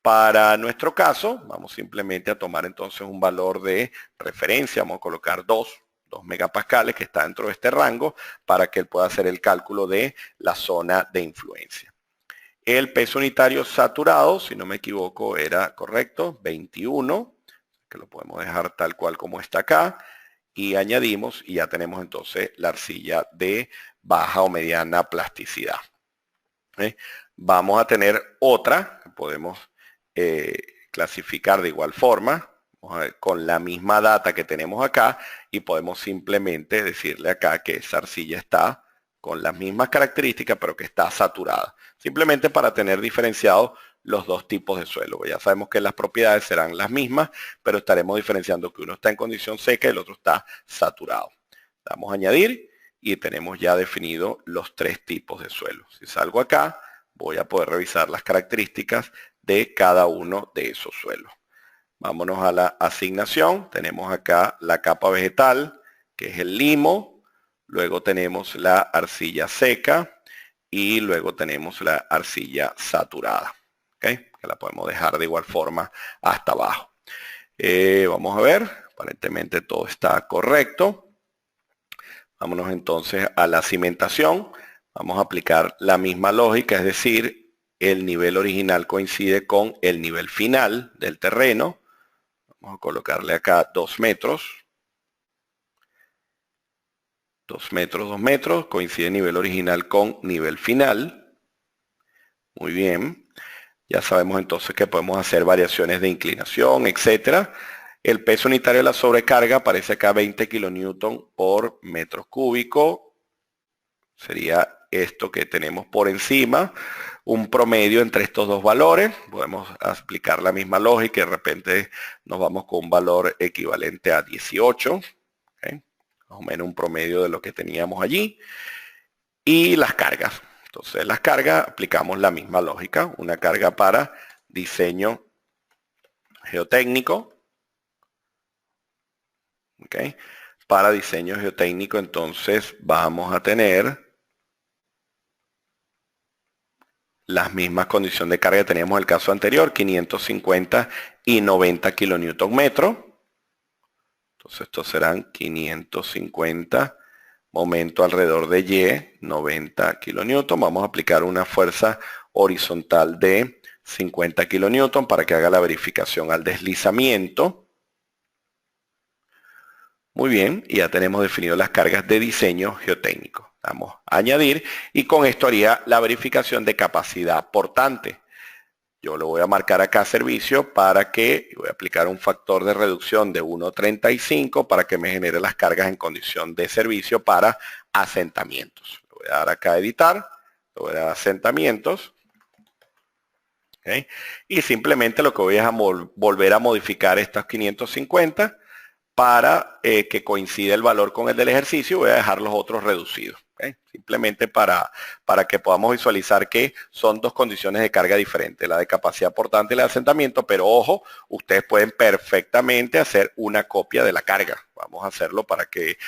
Para nuestro caso, vamos simplemente a tomar entonces un valor de referencia. Vamos a colocar 2 megapascales que está dentro de este rango para que él pueda hacer el cálculo de la zona de influencia. El peso unitario saturado, si no me equivoco, era correcto, 21, que lo podemos dejar tal cual como está acá, y añadimos y ya tenemos entonces la arcilla de baja o mediana plasticidad. Vamos a tener otra que podemos clasificar de igual forma, vamos a ver, con la misma data que tenemos acá, y podemos simplemente decirle acá que esa arcilla está con las mismas características, pero que está saturada. Simplemente para tener diferenciados los dos tipos de suelo. Ya sabemos que las propiedades serán las mismas, pero estaremos diferenciando que uno está en condición seca y el otro está saturado. Damos a añadir y tenemos ya definido los tres tipos de suelo. Si salgo acá, voy a poder revisar las características de cada uno de esos suelos. Vámonos a la asignación. Tenemos acá la capa vegetal, que es el limo. Luego tenemos la arcilla seca y luego tenemos la arcilla saturada. Que la podemos dejar de igual forma hasta abajo. Vamos a ver, aparentemente todo está correcto. Vámonos entonces a la cimentación. Vamos a aplicar la misma lógica, es decir, el nivel original coincide con el nivel final del terreno. Vamos a colocarle acá 2 metros. 2 metros, 2 metros, coincide nivel original con nivel final. Muy bien. Ya sabemos entonces que podemos hacer variaciones de inclinación, etcétera. El peso unitario de la sobrecarga aparece acá 20 kilonewton por metro cúbico. Sería esto que tenemos por encima. Un promedio entre estos dos valores. Podemos aplicar la misma lógica y de repente nos vamos con un valor equivalente a 18. ¿Okay? Más o menos un promedio de lo que teníamos allí. Y las cargas. Entonces, las cargas, aplicamos la misma lógica. Una carga para diseño geotécnico. ¿Okay? Para diseño geotécnico, entonces, vamos a tener las mismas condiciones de carga que teníamos en el caso anterior, 550 y 90 kilonewton metro. Entonces, estos serán 550 momento alrededor de Y, 90 kilonewton. Vamos a aplicar una fuerza horizontal de 50 kilonewton para que haga la verificación al deslizamiento. Muy bien, y ya tenemos definido las cargas de diseño geotécnico. Vamos a añadir y con esto haría la verificación de capacidad portante. Yo lo voy a marcar acá servicio para que voy a aplicar un factor de reducción de 1.35 para que me genere las cargas en condición de servicio para asentamientos. Le voy a dar acá a editar, le voy a dar asentamientos. ¿Okay? Y simplemente lo que voy a volver a modificar estos 550 para que coincida el valor con el del ejercicio. Voy a dejar los otros reducidos. ¿Okay? Simplemente para que podamos visualizar que son dos condiciones de carga diferentes, la de capacidad portante y la de asentamiento, pero ojo, ustedes pueden perfectamente hacer una copia de la carga. Vamos a hacerlo para que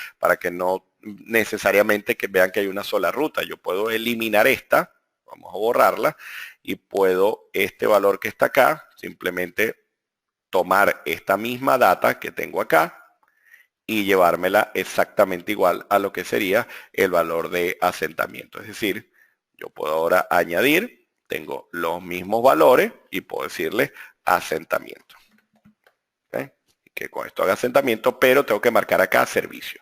no necesariamente que vean que hay una sola ruta. Yo puedo eliminar esta, vamos a borrarla, y puedo este valor que está acá, simplemente tomar esta misma data que tengo acá, y llevármela exactamente igual a lo que sería el valor de asentamiento. Es decir, yo puedo ahora añadir, tengo los mismos valores y puedo decirle asentamiento. ¿Okay? Que con esto haga asentamiento, pero tengo que marcar acá servicio.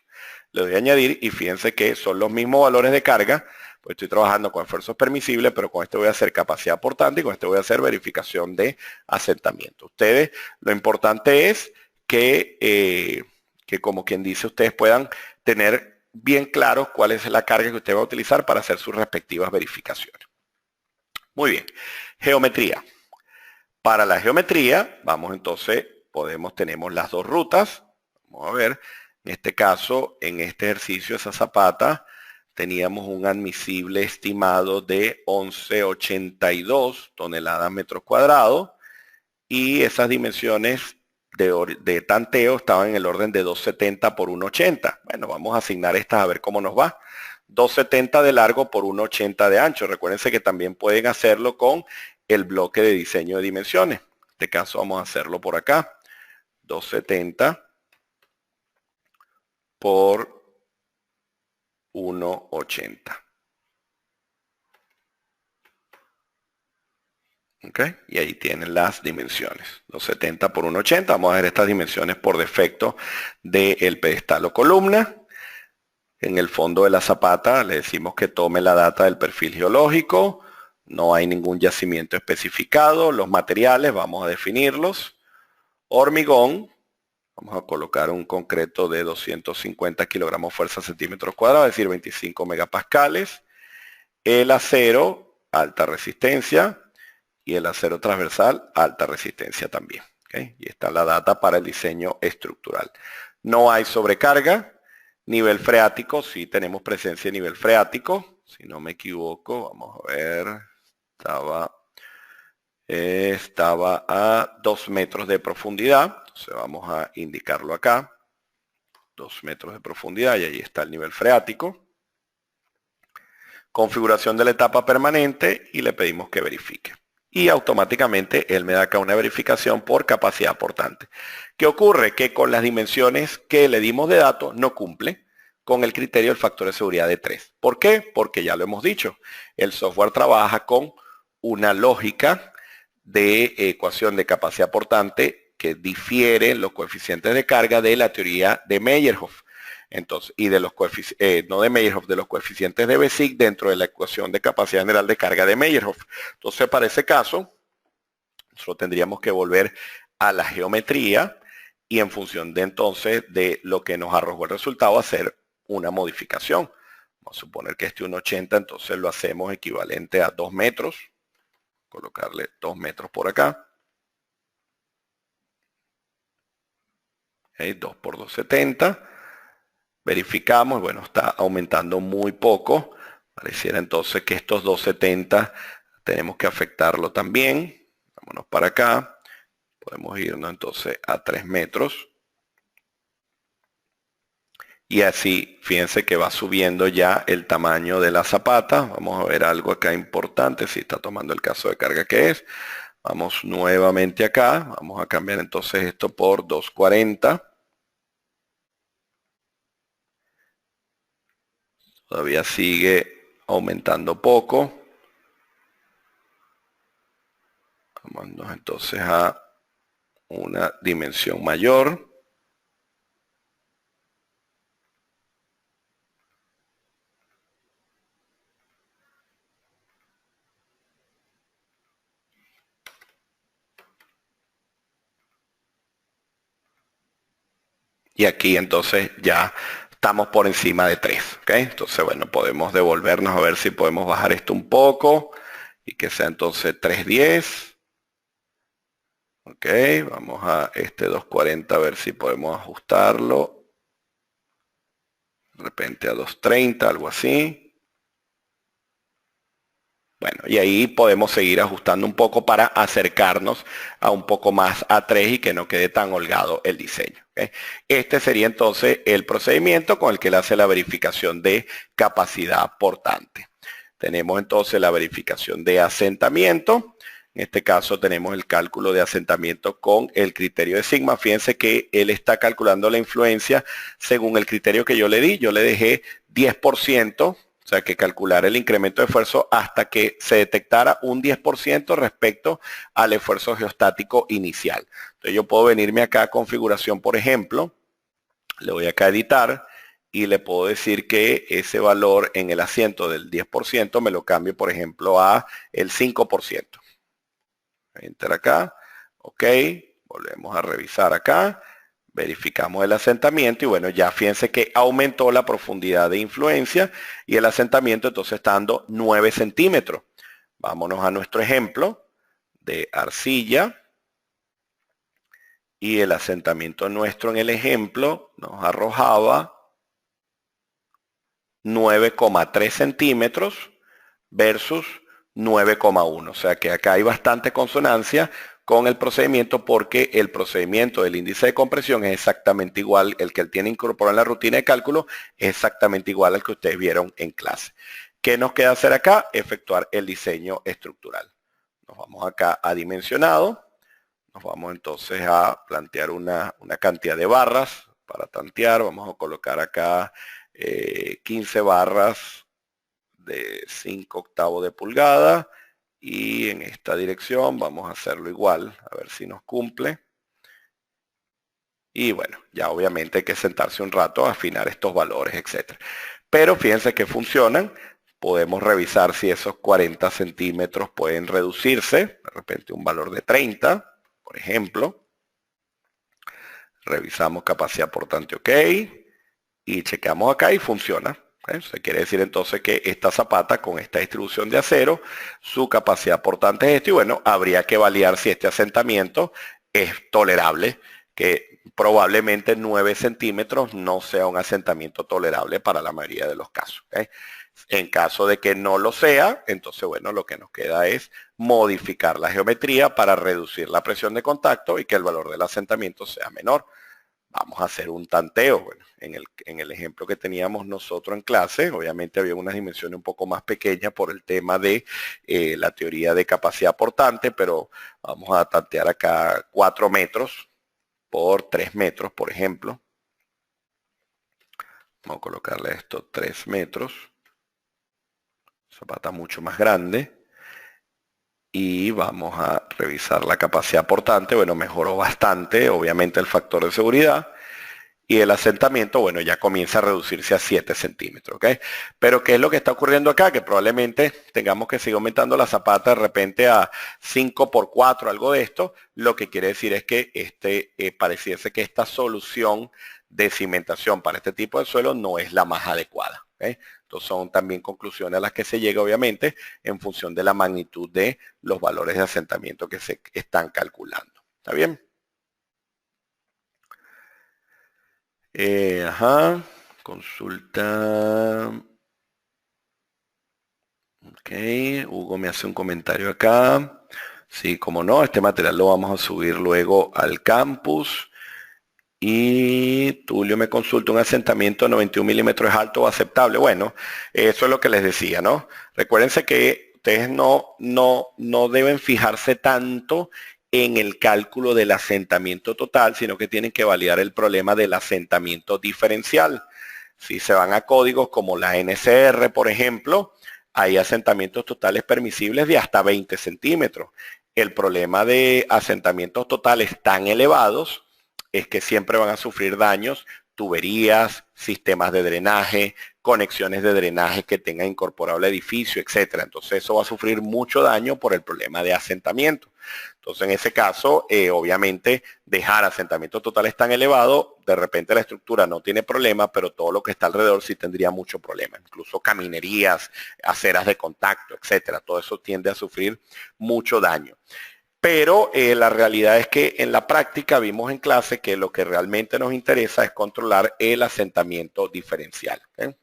Le doy a añadir y fíjense que son los mismos valores de carga, pues estoy trabajando con esfuerzos permisibles, pero con este voy a hacer capacidad portante y con este voy a hacer verificación de asentamiento. Ustedes, lo importante es que como quien dice, ustedes puedan tener bien claro cuál es la carga que usted va a utilizar para hacer sus respectivas verificaciones. Muy bien. Geometría. Para la geometría, vamos entonces, tenemos las dos rutas. Vamos a ver, en este caso, en este ejercicio, esa zapata, teníamos un admisible estimado de 11,82 toneladas metros cuadrados y esas dimensiones de tanteo estaban en el orden de 270 por 180. Bueno, vamos a asignar estas a ver cómo nos va. 270 de largo por 180 de ancho. Recuérdense que también pueden hacerlo con el bloque de diseño de dimensiones. En este caso vamos a hacerlo por acá. 270 por 180. Okay. Y ahí tienen las dimensiones. 270 por 180. Vamos a ver estas dimensiones por defecto del pedestal o columna. En el fondo de la zapata le decimos que tome la data del perfil geológico. No hay ningún yacimiento especificado. Los materiales vamos a definirlos. Hormigón. Vamos a colocar un concreto de 250 kilogramos fuerza centímetros cuadrados, es decir, 25 megapascales. El acero, alta resistencia. Y el acero transversal, alta resistencia también. ¿Okay? Y está la data para el diseño estructural. No hay sobrecarga. Nivel freático, sí tenemos presencia de nivel freático. Si no me equivoco, vamos a ver. Estaba a 2 metros de profundidad. Entonces vamos a indicarlo acá. 2 metros de profundidad y ahí está el nivel freático. Configuración de la etapa permanente y le pedimos que verifique. y automáticamente él me da acá una verificación por capacidad portante. ¿Qué ocurre? Que con las dimensiones que le dimos de datos no cumple con el criterio del factor de seguridad de 3. ¿Por qué? Porque ya lo hemos dicho, el software trabaja con una lógica de ecuación de capacidad portante que difiere los coeficientes de carga de la teoría de Meyerhoff. Entonces, y de los coeficientes, no de Meyerhoff, de los coeficientes de Bézig dentro de la ecuación de capacidad general de carga de Meyerhoff. Entonces, para ese caso, nosotros tendríamos que volver a la geometría y en función de entonces de lo que nos arrojó el resultado, hacer una modificación. Vamos a suponer que este 1,80, entonces lo hacemos equivalente a 2 metros. Colocarle 2 metros por acá. 2 por 2,70. Verificamos, bueno, está aumentando muy poco. Pareciera entonces que estos 2,70 tenemos que afectarlo también. Vámonos para acá. Podemos irnos entonces a 3 metros. Y así, fíjense que va subiendo ya el tamaño de la zapata. Vamos a ver algo acá importante, si está tomando el caso de carga que es. Vamos nuevamente acá. Vamos a cambiar entonces esto por 2,40. Todavía sigue aumentando poco. Vamos entonces a una dimensión mayor. Y aquí entonces ya estamos por encima de 3. ¿Ok? Entonces, bueno, podemos devolvernos a ver si podemos bajar esto un poco. Y que sea entonces 3,10. Ok, vamos a este 2,40 a ver si podemos ajustarlo. De repente a 2,30, algo así. Bueno, y ahí podemos seguir ajustando un poco para acercarnos a un poco más a 3 y que no quede tan holgado el diseño. ¿Okay? Este sería entonces el procedimiento con el que él hace la verificación de capacidad portante. Tenemos entonces la verificación de asentamiento. En este caso tenemos el cálculo de asentamiento con el criterio de sigma. Fíjense que él está calculando la influencia según el criterio que yo le di. Yo le dejé 10%. O sea, que calcular el incremento de esfuerzo hasta que se detectara un 10% respecto al esfuerzo geostático inicial. Entonces yo puedo venirme acá a configuración, por ejemplo, le voy acá a editar y le puedo decir que ese valor en el asiento del 10% me lo cambie, por ejemplo, a el 5%. Enter acá, ok, volvemos a revisar acá. Verificamos el asentamiento y bueno, ya fíjense que aumentó la profundidad de influencia y el asentamiento entonces está dando 9 centímetros. Vámonos a nuestro ejemplo de arcilla y el asentamiento nuestro en el ejemplo nos arrojaba 9,3 centímetros versus 9,1. O sea que acá hay bastante consonancia con el procedimiento porque el procedimiento del índice de compresión es exactamente igual, el que él tiene incorporado en la rutina de cálculo es exactamente igual al que ustedes vieron en clase. ¿Qué nos queda hacer acá? Efectuar el diseño estructural. Nos vamos acá a dimensionado, nos vamos entonces a plantear una cantidad de barras para tantear, vamos a colocar acá 15 barras de 5/8 de pulgada. Y en esta dirección vamos a hacerlo igual, a ver si nos cumple. Y bueno, ya obviamente hay que sentarse un rato a afinar estos valores, etc. Pero fíjense que funcionan. Podemos revisar si esos 40 centímetros pueden reducirse. De repente un valor de 30, por ejemplo. Revisamos capacidad portante, ok. Y chequeamos acá y funciona. Eso quiere decir entonces que esta zapata con esta distribución de acero, su capacidad portante es esto y bueno, habría que validar si este asentamiento es tolerable, que probablemente 9 centímetros no sea un asentamiento tolerable para la mayoría de los casos. ¿Okay? En caso de que no lo sea, entonces bueno, lo que nos queda es modificar la geometría para reducir la presión de contacto y que el valor del asentamiento sea menor. vamos a hacer un tanteo. Bueno, en el ejemplo que teníamos nosotros en clase, obviamente había unas dimensiones un poco más pequeñas por el tema de la teoría de capacidad portante, pero vamos a tantear acá 4 metros por 3 metros, por ejemplo. Vamos a colocarle esto 3 metros. Zapata mucho más grande. Y vamos a revisar la capacidad portante. Bueno, mejoró bastante, obviamente, el factor de seguridad. Y el asentamiento, bueno, ya comienza a reducirse a 7 centímetros, ¿ok? Pero ¿qué es lo que está ocurriendo acá? Que probablemente tengamos que seguir aumentando la zapata de repente a 5 por 4, algo de esto. Lo que quiere decir es que pareciese que esta solución de cimentación para este tipo de suelo no es la más adecuada, ¿ok? Entonces son también conclusiones a las que se llega, obviamente, en función de la magnitud de los valores de asentamiento que se están calculando. ¿Está bien? Consulta. Ok, Hugo me hace un comentario acá. Sí, como no, este material lo vamos a subir luego al campus. Y Tulio me consulta, ¿un asentamiento de 91 milímetros es alto o aceptable? Bueno, eso es lo que les decía, ¿no? Recuérdense que ustedes no deben fijarse tanto en el cálculo del asentamiento total, sino que tienen que validar el problema del asentamiento diferencial. Si se van a códigos como la NCR, por ejemplo, hay asentamientos totales permisibles de hasta 20 centímetros. El problema de asentamientos totales tan elevados es que siempre van a sufrir daños tuberías, sistemas de drenaje, conexiones de drenaje que tenga incorporado el edificio, etcétera. Entonces eso va a sufrir mucho daño por el problema de asentamiento. Entonces en ese caso, obviamente, dejar asentamientos totales tan elevados, de repente la estructura no tiene problema, pero todo lo que está alrededor sí tendría mucho problema. Incluso caminerías, aceras de contacto, etcétera. Todo eso tiende a sufrir mucho daño. Pero la realidad es que en la práctica vimos en clase que lo que realmente nos interesa es controlar el asentamiento diferencial. ¿Okay?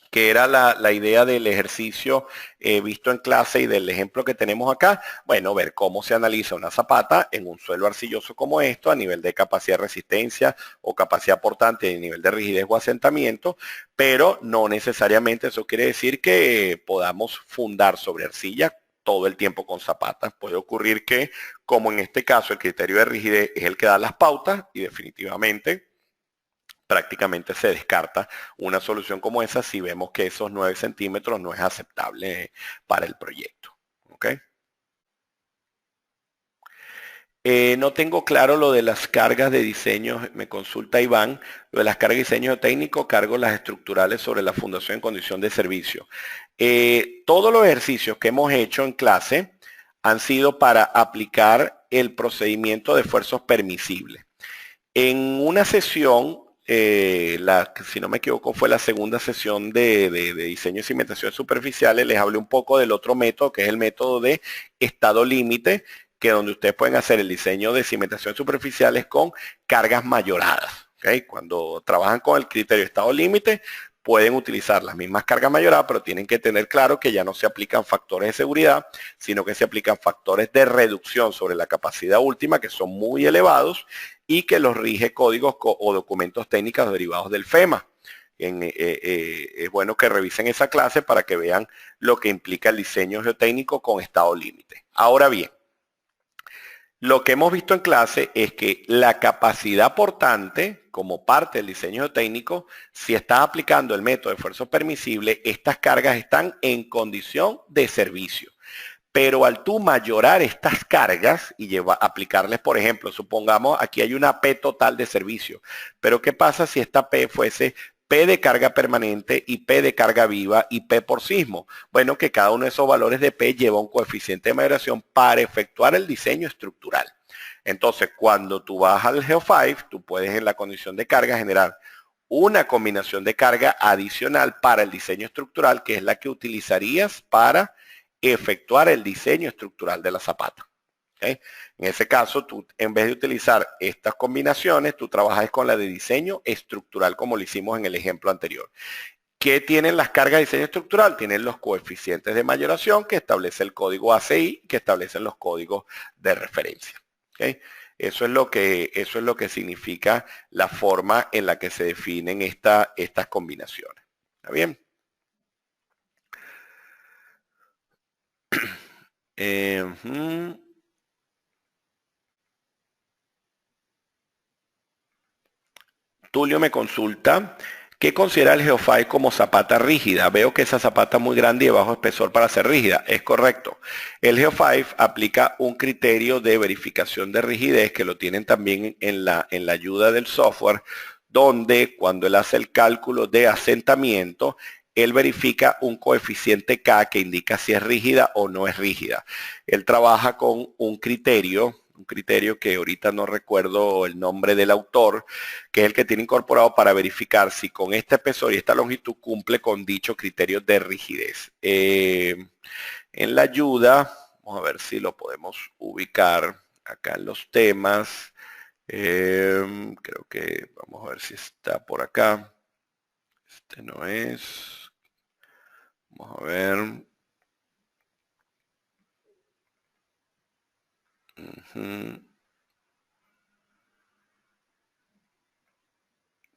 Que era la idea del ejercicio visto en clase y del ejemplo que tenemos acá. Bueno, ver cómo se analiza una zapata en un suelo arcilloso como esto a nivel de capacidad de resistencia o capacidad portante a nivel de rigidez o asentamiento, pero no necesariamente eso quiere decir que podamos fundar sobre arcilla todo el tiempo con zapatas. Puede ocurrir que, como en este caso, el criterio de rigidez es el que da las pautas y definitivamente prácticamente se descarta una solución como esa si vemos que esos 9 centímetros no es aceptable para el proyecto. ¿Okay? No tengo claro lo de las cargas de diseño, me consulta Iván, lo de las cargas de diseño técnico, cargo las estructurales sobre la fundación en condición de servicio. Todos los ejercicios que hemos hecho en clase han sido para aplicar el procedimiento de esfuerzos permisibles. En una sesión, si no me equivoco, fue la segunda sesión de diseño y cimentación superficiales, les hablé un poco del otro método, que es el método de estado límite, que donde ustedes pueden hacer el diseño de cimentación superficiales con cargas mayoradas. ¿Okay? Cuando trabajan con el criterio de estado límite, pueden utilizar las mismas cargas mayoradas, pero tienen que tener claro que ya no se aplican factores de seguridad, sino que se aplican factores de reducción sobre la capacidad última, que son muy elevados, y que los rige códigos o documentos técnicos derivados del FEMA. Es bueno que revisen esa clase para que vean lo que implica el diseño geotécnico con estado límite. Ahora bien, lo que hemos visto en clase es que la capacidad portante, como parte del diseño geotécnico, si estás aplicando el método de esfuerzo permisible, estas cargas están en condición de servicio. Pero al tú mayorar estas cargas y aplicarles, por ejemplo, supongamos aquí hay una P total de servicio, pero ¿qué pasa si esta P fuese P de carga permanente y P de carga viva y P por sismo? Bueno, que cada uno de esos valores de P lleva un coeficiente de mayoración para efectuar el diseño estructural. Entonces, cuando tú vas al Geo5, tú puedes en la condición de carga generar una combinación de carga adicional para el diseño estructural, que es la que utilizarías para efectuar el diseño estructural de la zapata. ¿Okay? En ese caso, tú en vez de utilizar estas combinaciones, tú trabajas con la de diseño estructural como lo hicimos en el ejemplo anterior. ¿Qué tienen las cargas de diseño estructural? Tienen los coeficientes de mayoración que establece el código ACI, que establecen los códigos de referencia. ¿Okay? Eso es lo que significa la forma en la que se definen estas combinaciones. ¿Está bien? Tulio me consulta, ¿qué considera el Geofile como zapata rígida? Veo que esa zapata es muy grande y de bajo espesor para ser rígida. Es correcto. El Geofile aplica un criterio de verificación de rigidez que lo tienen también en la ayuda del software, donde cuando él hace el cálculo de asentamiento, él verifica un coeficiente K que indica si es rígida o no es rígida. Él trabaja con un criterio que ahorita no recuerdo el nombre del autor, que es el que tiene incorporado para verificar si con este espesor y esta longitud cumple con dicho criterio de rigidez. En la ayuda, vamos a ver si lo podemos ubicar acá en los temas. Creo que vamos a ver si está por acá. Este no es. Vamos a ver.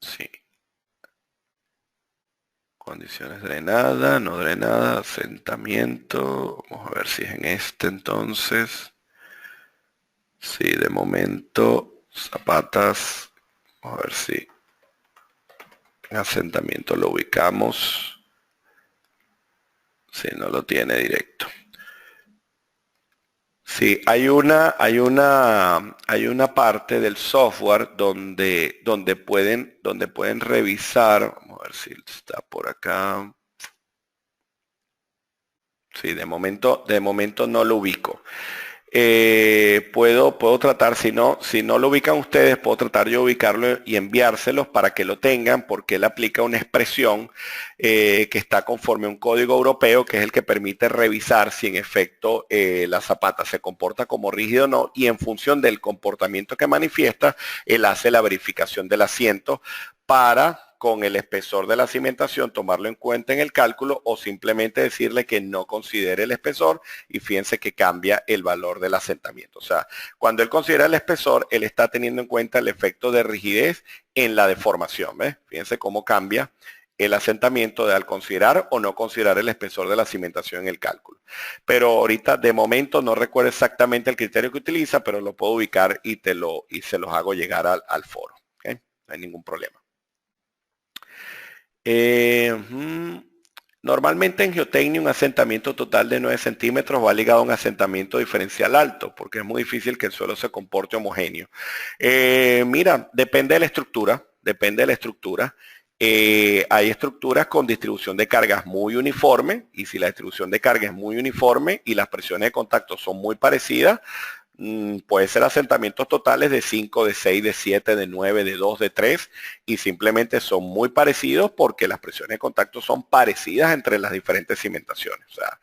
Sí. Condiciones drenada, no drenada, asentamiento. Vamos a ver si es en este entonces. Sí, de momento, zapatas. Vamos a ver si en asentamiento lo ubicamos. Si no lo tiene directo. Sí, hay una parte del software donde pueden revisar. Vamos a ver si está por acá. Sí, de momento no lo ubico. Puedo tratar, si no lo ubican ustedes, puedo tratar yo de ubicarlo y enviárselos para que lo tengan, porque él aplica una expresión que está conforme a un código europeo, que es el que permite revisar si en efecto la zapata se comporta como rígido o no, y en función del comportamiento que manifiesta, él hace la verificación del asiento para, con el espesor de la cimentación, tomarlo en cuenta en el cálculo o simplemente decirle que no considere el espesor, y fíjense que cambia el valor del asentamiento. O sea, cuando él considera el espesor, él está teniendo en cuenta el efecto de rigidez en la deformación. ¿Ves? Fíjense cómo cambia el asentamiento de al considerar o no considerar el espesor de la cimentación en el cálculo. Pero ahorita de momento no recuerdo exactamente el criterio que utiliza, pero lo puedo ubicar y se los hago llegar al foro. ¿Okay? No hay ningún problema. Normalmente en geotecnia un asentamiento total de 9 centímetros va ligado a un asentamiento diferencial alto, porque es muy difícil que el suelo se comporte homogéneo. Mira, depende de la estructura, hay estructuras con distribución de cargas muy uniforme, y si la distribución de carga es muy uniforme y las presiones de contacto son muy parecidas, puede ser asentamientos totales de 5, de 6, de 7, de 9, de 2, de 3, y simplemente son muy parecidos porque las presiones de contacto son parecidas entre las diferentes cimentaciones. O sea,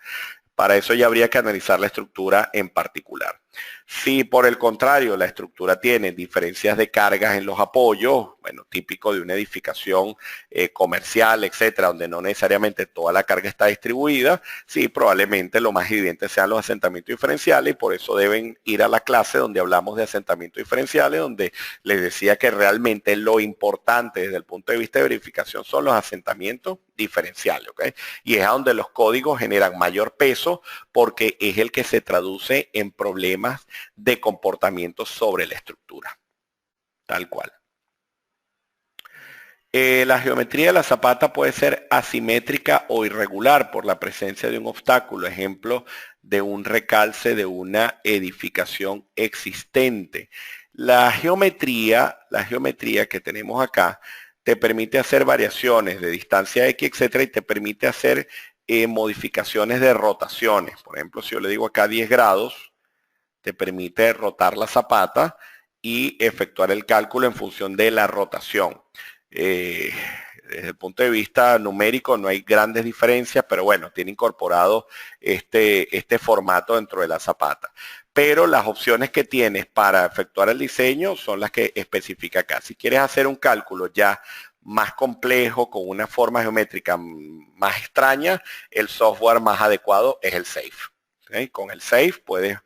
para eso ya habría que analizar la estructura en particular. Si por el contrario la estructura tiene diferencias de cargas en los apoyos, bueno, típico de una edificación comercial, etcétera, donde no necesariamente toda la carga está distribuida, sí, probablemente lo más evidente sean los asentamientos diferenciales, y por eso deben ir a la clase donde hablamos de asentamientos diferenciales, donde les decía que realmente lo importante desde el punto de vista de verificación son los asentamientos diferenciales, ¿ok? Y es a donde los códigos generan mayor peso, porque es el que se traduce en problemas de comportamiento sobre la estructura, tal cual. La geometría de la zapata puede ser asimétrica o irregular por la presencia de un obstáculo, ejemplo de un recalce de una edificación existente. La geometría que tenemos acá te permite hacer variaciones de distancia X, etcétera, y te permite hacer modificaciones de rotaciones. Por ejemplo, si yo le digo acá 10 grados, te permite rotar la zapata y efectuar el cálculo en función de la rotación. Desde el punto de vista numérico no hay grandes diferencias, pero bueno, tiene incorporado este formato dentro de la zapata. Pero las opciones que tienes para efectuar el diseño son las que especifica acá. Si quieres hacer un cálculo ya más complejo, con una forma geométrica más extraña, el software más adecuado es el SAFE. ¿Okay? Con el SAFE puedes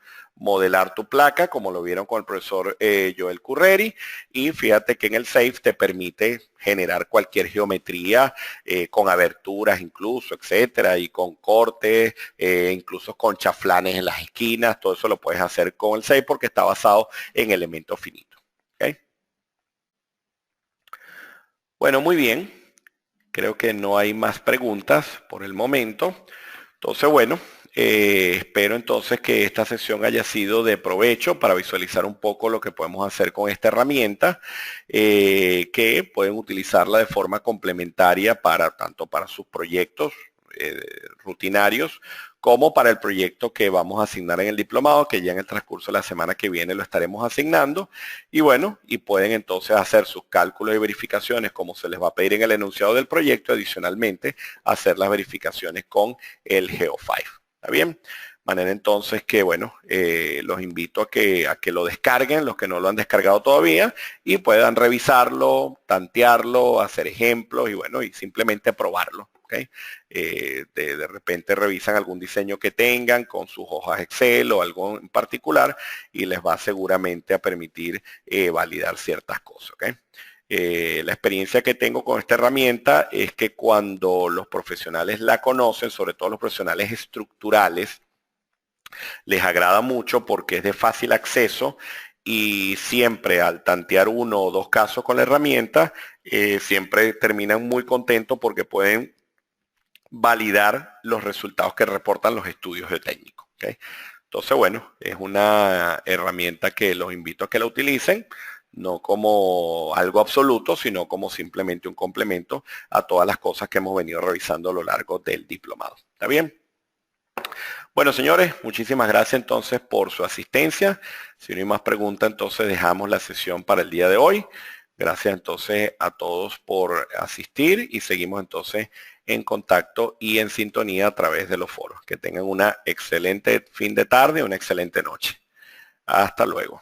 modelar tu placa, como lo vieron con el profesor Joel Curreri, y fíjate que en el Safe te permite generar cualquier geometría con aberturas incluso, etcétera, y con cortes, incluso con chaflanes en las esquinas. Todo eso lo puedes hacer con el Safe porque está basado en elementos finitos. ¿Okay? Bueno, muy bien. Creo que no hay más preguntas por el momento. Entonces, bueno, espero entonces que esta sesión haya sido de provecho para visualizar un poco lo que podemos hacer con esta herramienta, que pueden utilizarla de forma complementaria tanto para sus proyectos rutinarios como para el proyecto que vamos a asignar en el diplomado, que ya en el transcurso de la semana que viene lo estaremos asignando. Y bueno, y pueden entonces hacer sus cálculos y verificaciones como se les va a pedir en el enunciado del proyecto, adicionalmente hacer las verificaciones con el Geo5. ¿Está bien? Manera entonces que, bueno, los invito a que lo descarguen, los que no lo han descargado todavía, y puedan revisarlo, tantearlo, hacer ejemplos y, bueno, y simplemente probarlo. ¿Okay? De repente revisan algún diseño que tengan con sus hojas Excel o algo en particular y les va seguramente a permitir validar ciertas cosas. ¿Okay? La experiencia que tengo con esta herramienta es que cuando los profesionales la conocen, sobre todo los profesionales estructurales, les agrada mucho porque es de fácil acceso y siempre al tantear uno o dos casos con la herramienta, siempre terminan muy contentos porque pueden validar los resultados que reportan los estudios geotécnicos. ¿Okay? Entonces, bueno, es una herramienta que los invito a que la utilicen, no como algo absoluto, sino como simplemente un complemento a todas las cosas que hemos venido revisando a lo largo del diplomado. ¿Está bien? Bueno, señores, muchísimas gracias entonces por su asistencia. Si no hay más preguntas, entonces dejamos la sesión para el día de hoy. Gracias entonces a todos por asistir y seguimos entonces en contacto y en sintonía a través de los foros. Que tengan una excelente fin de tarde, una excelente noche. Hasta luego.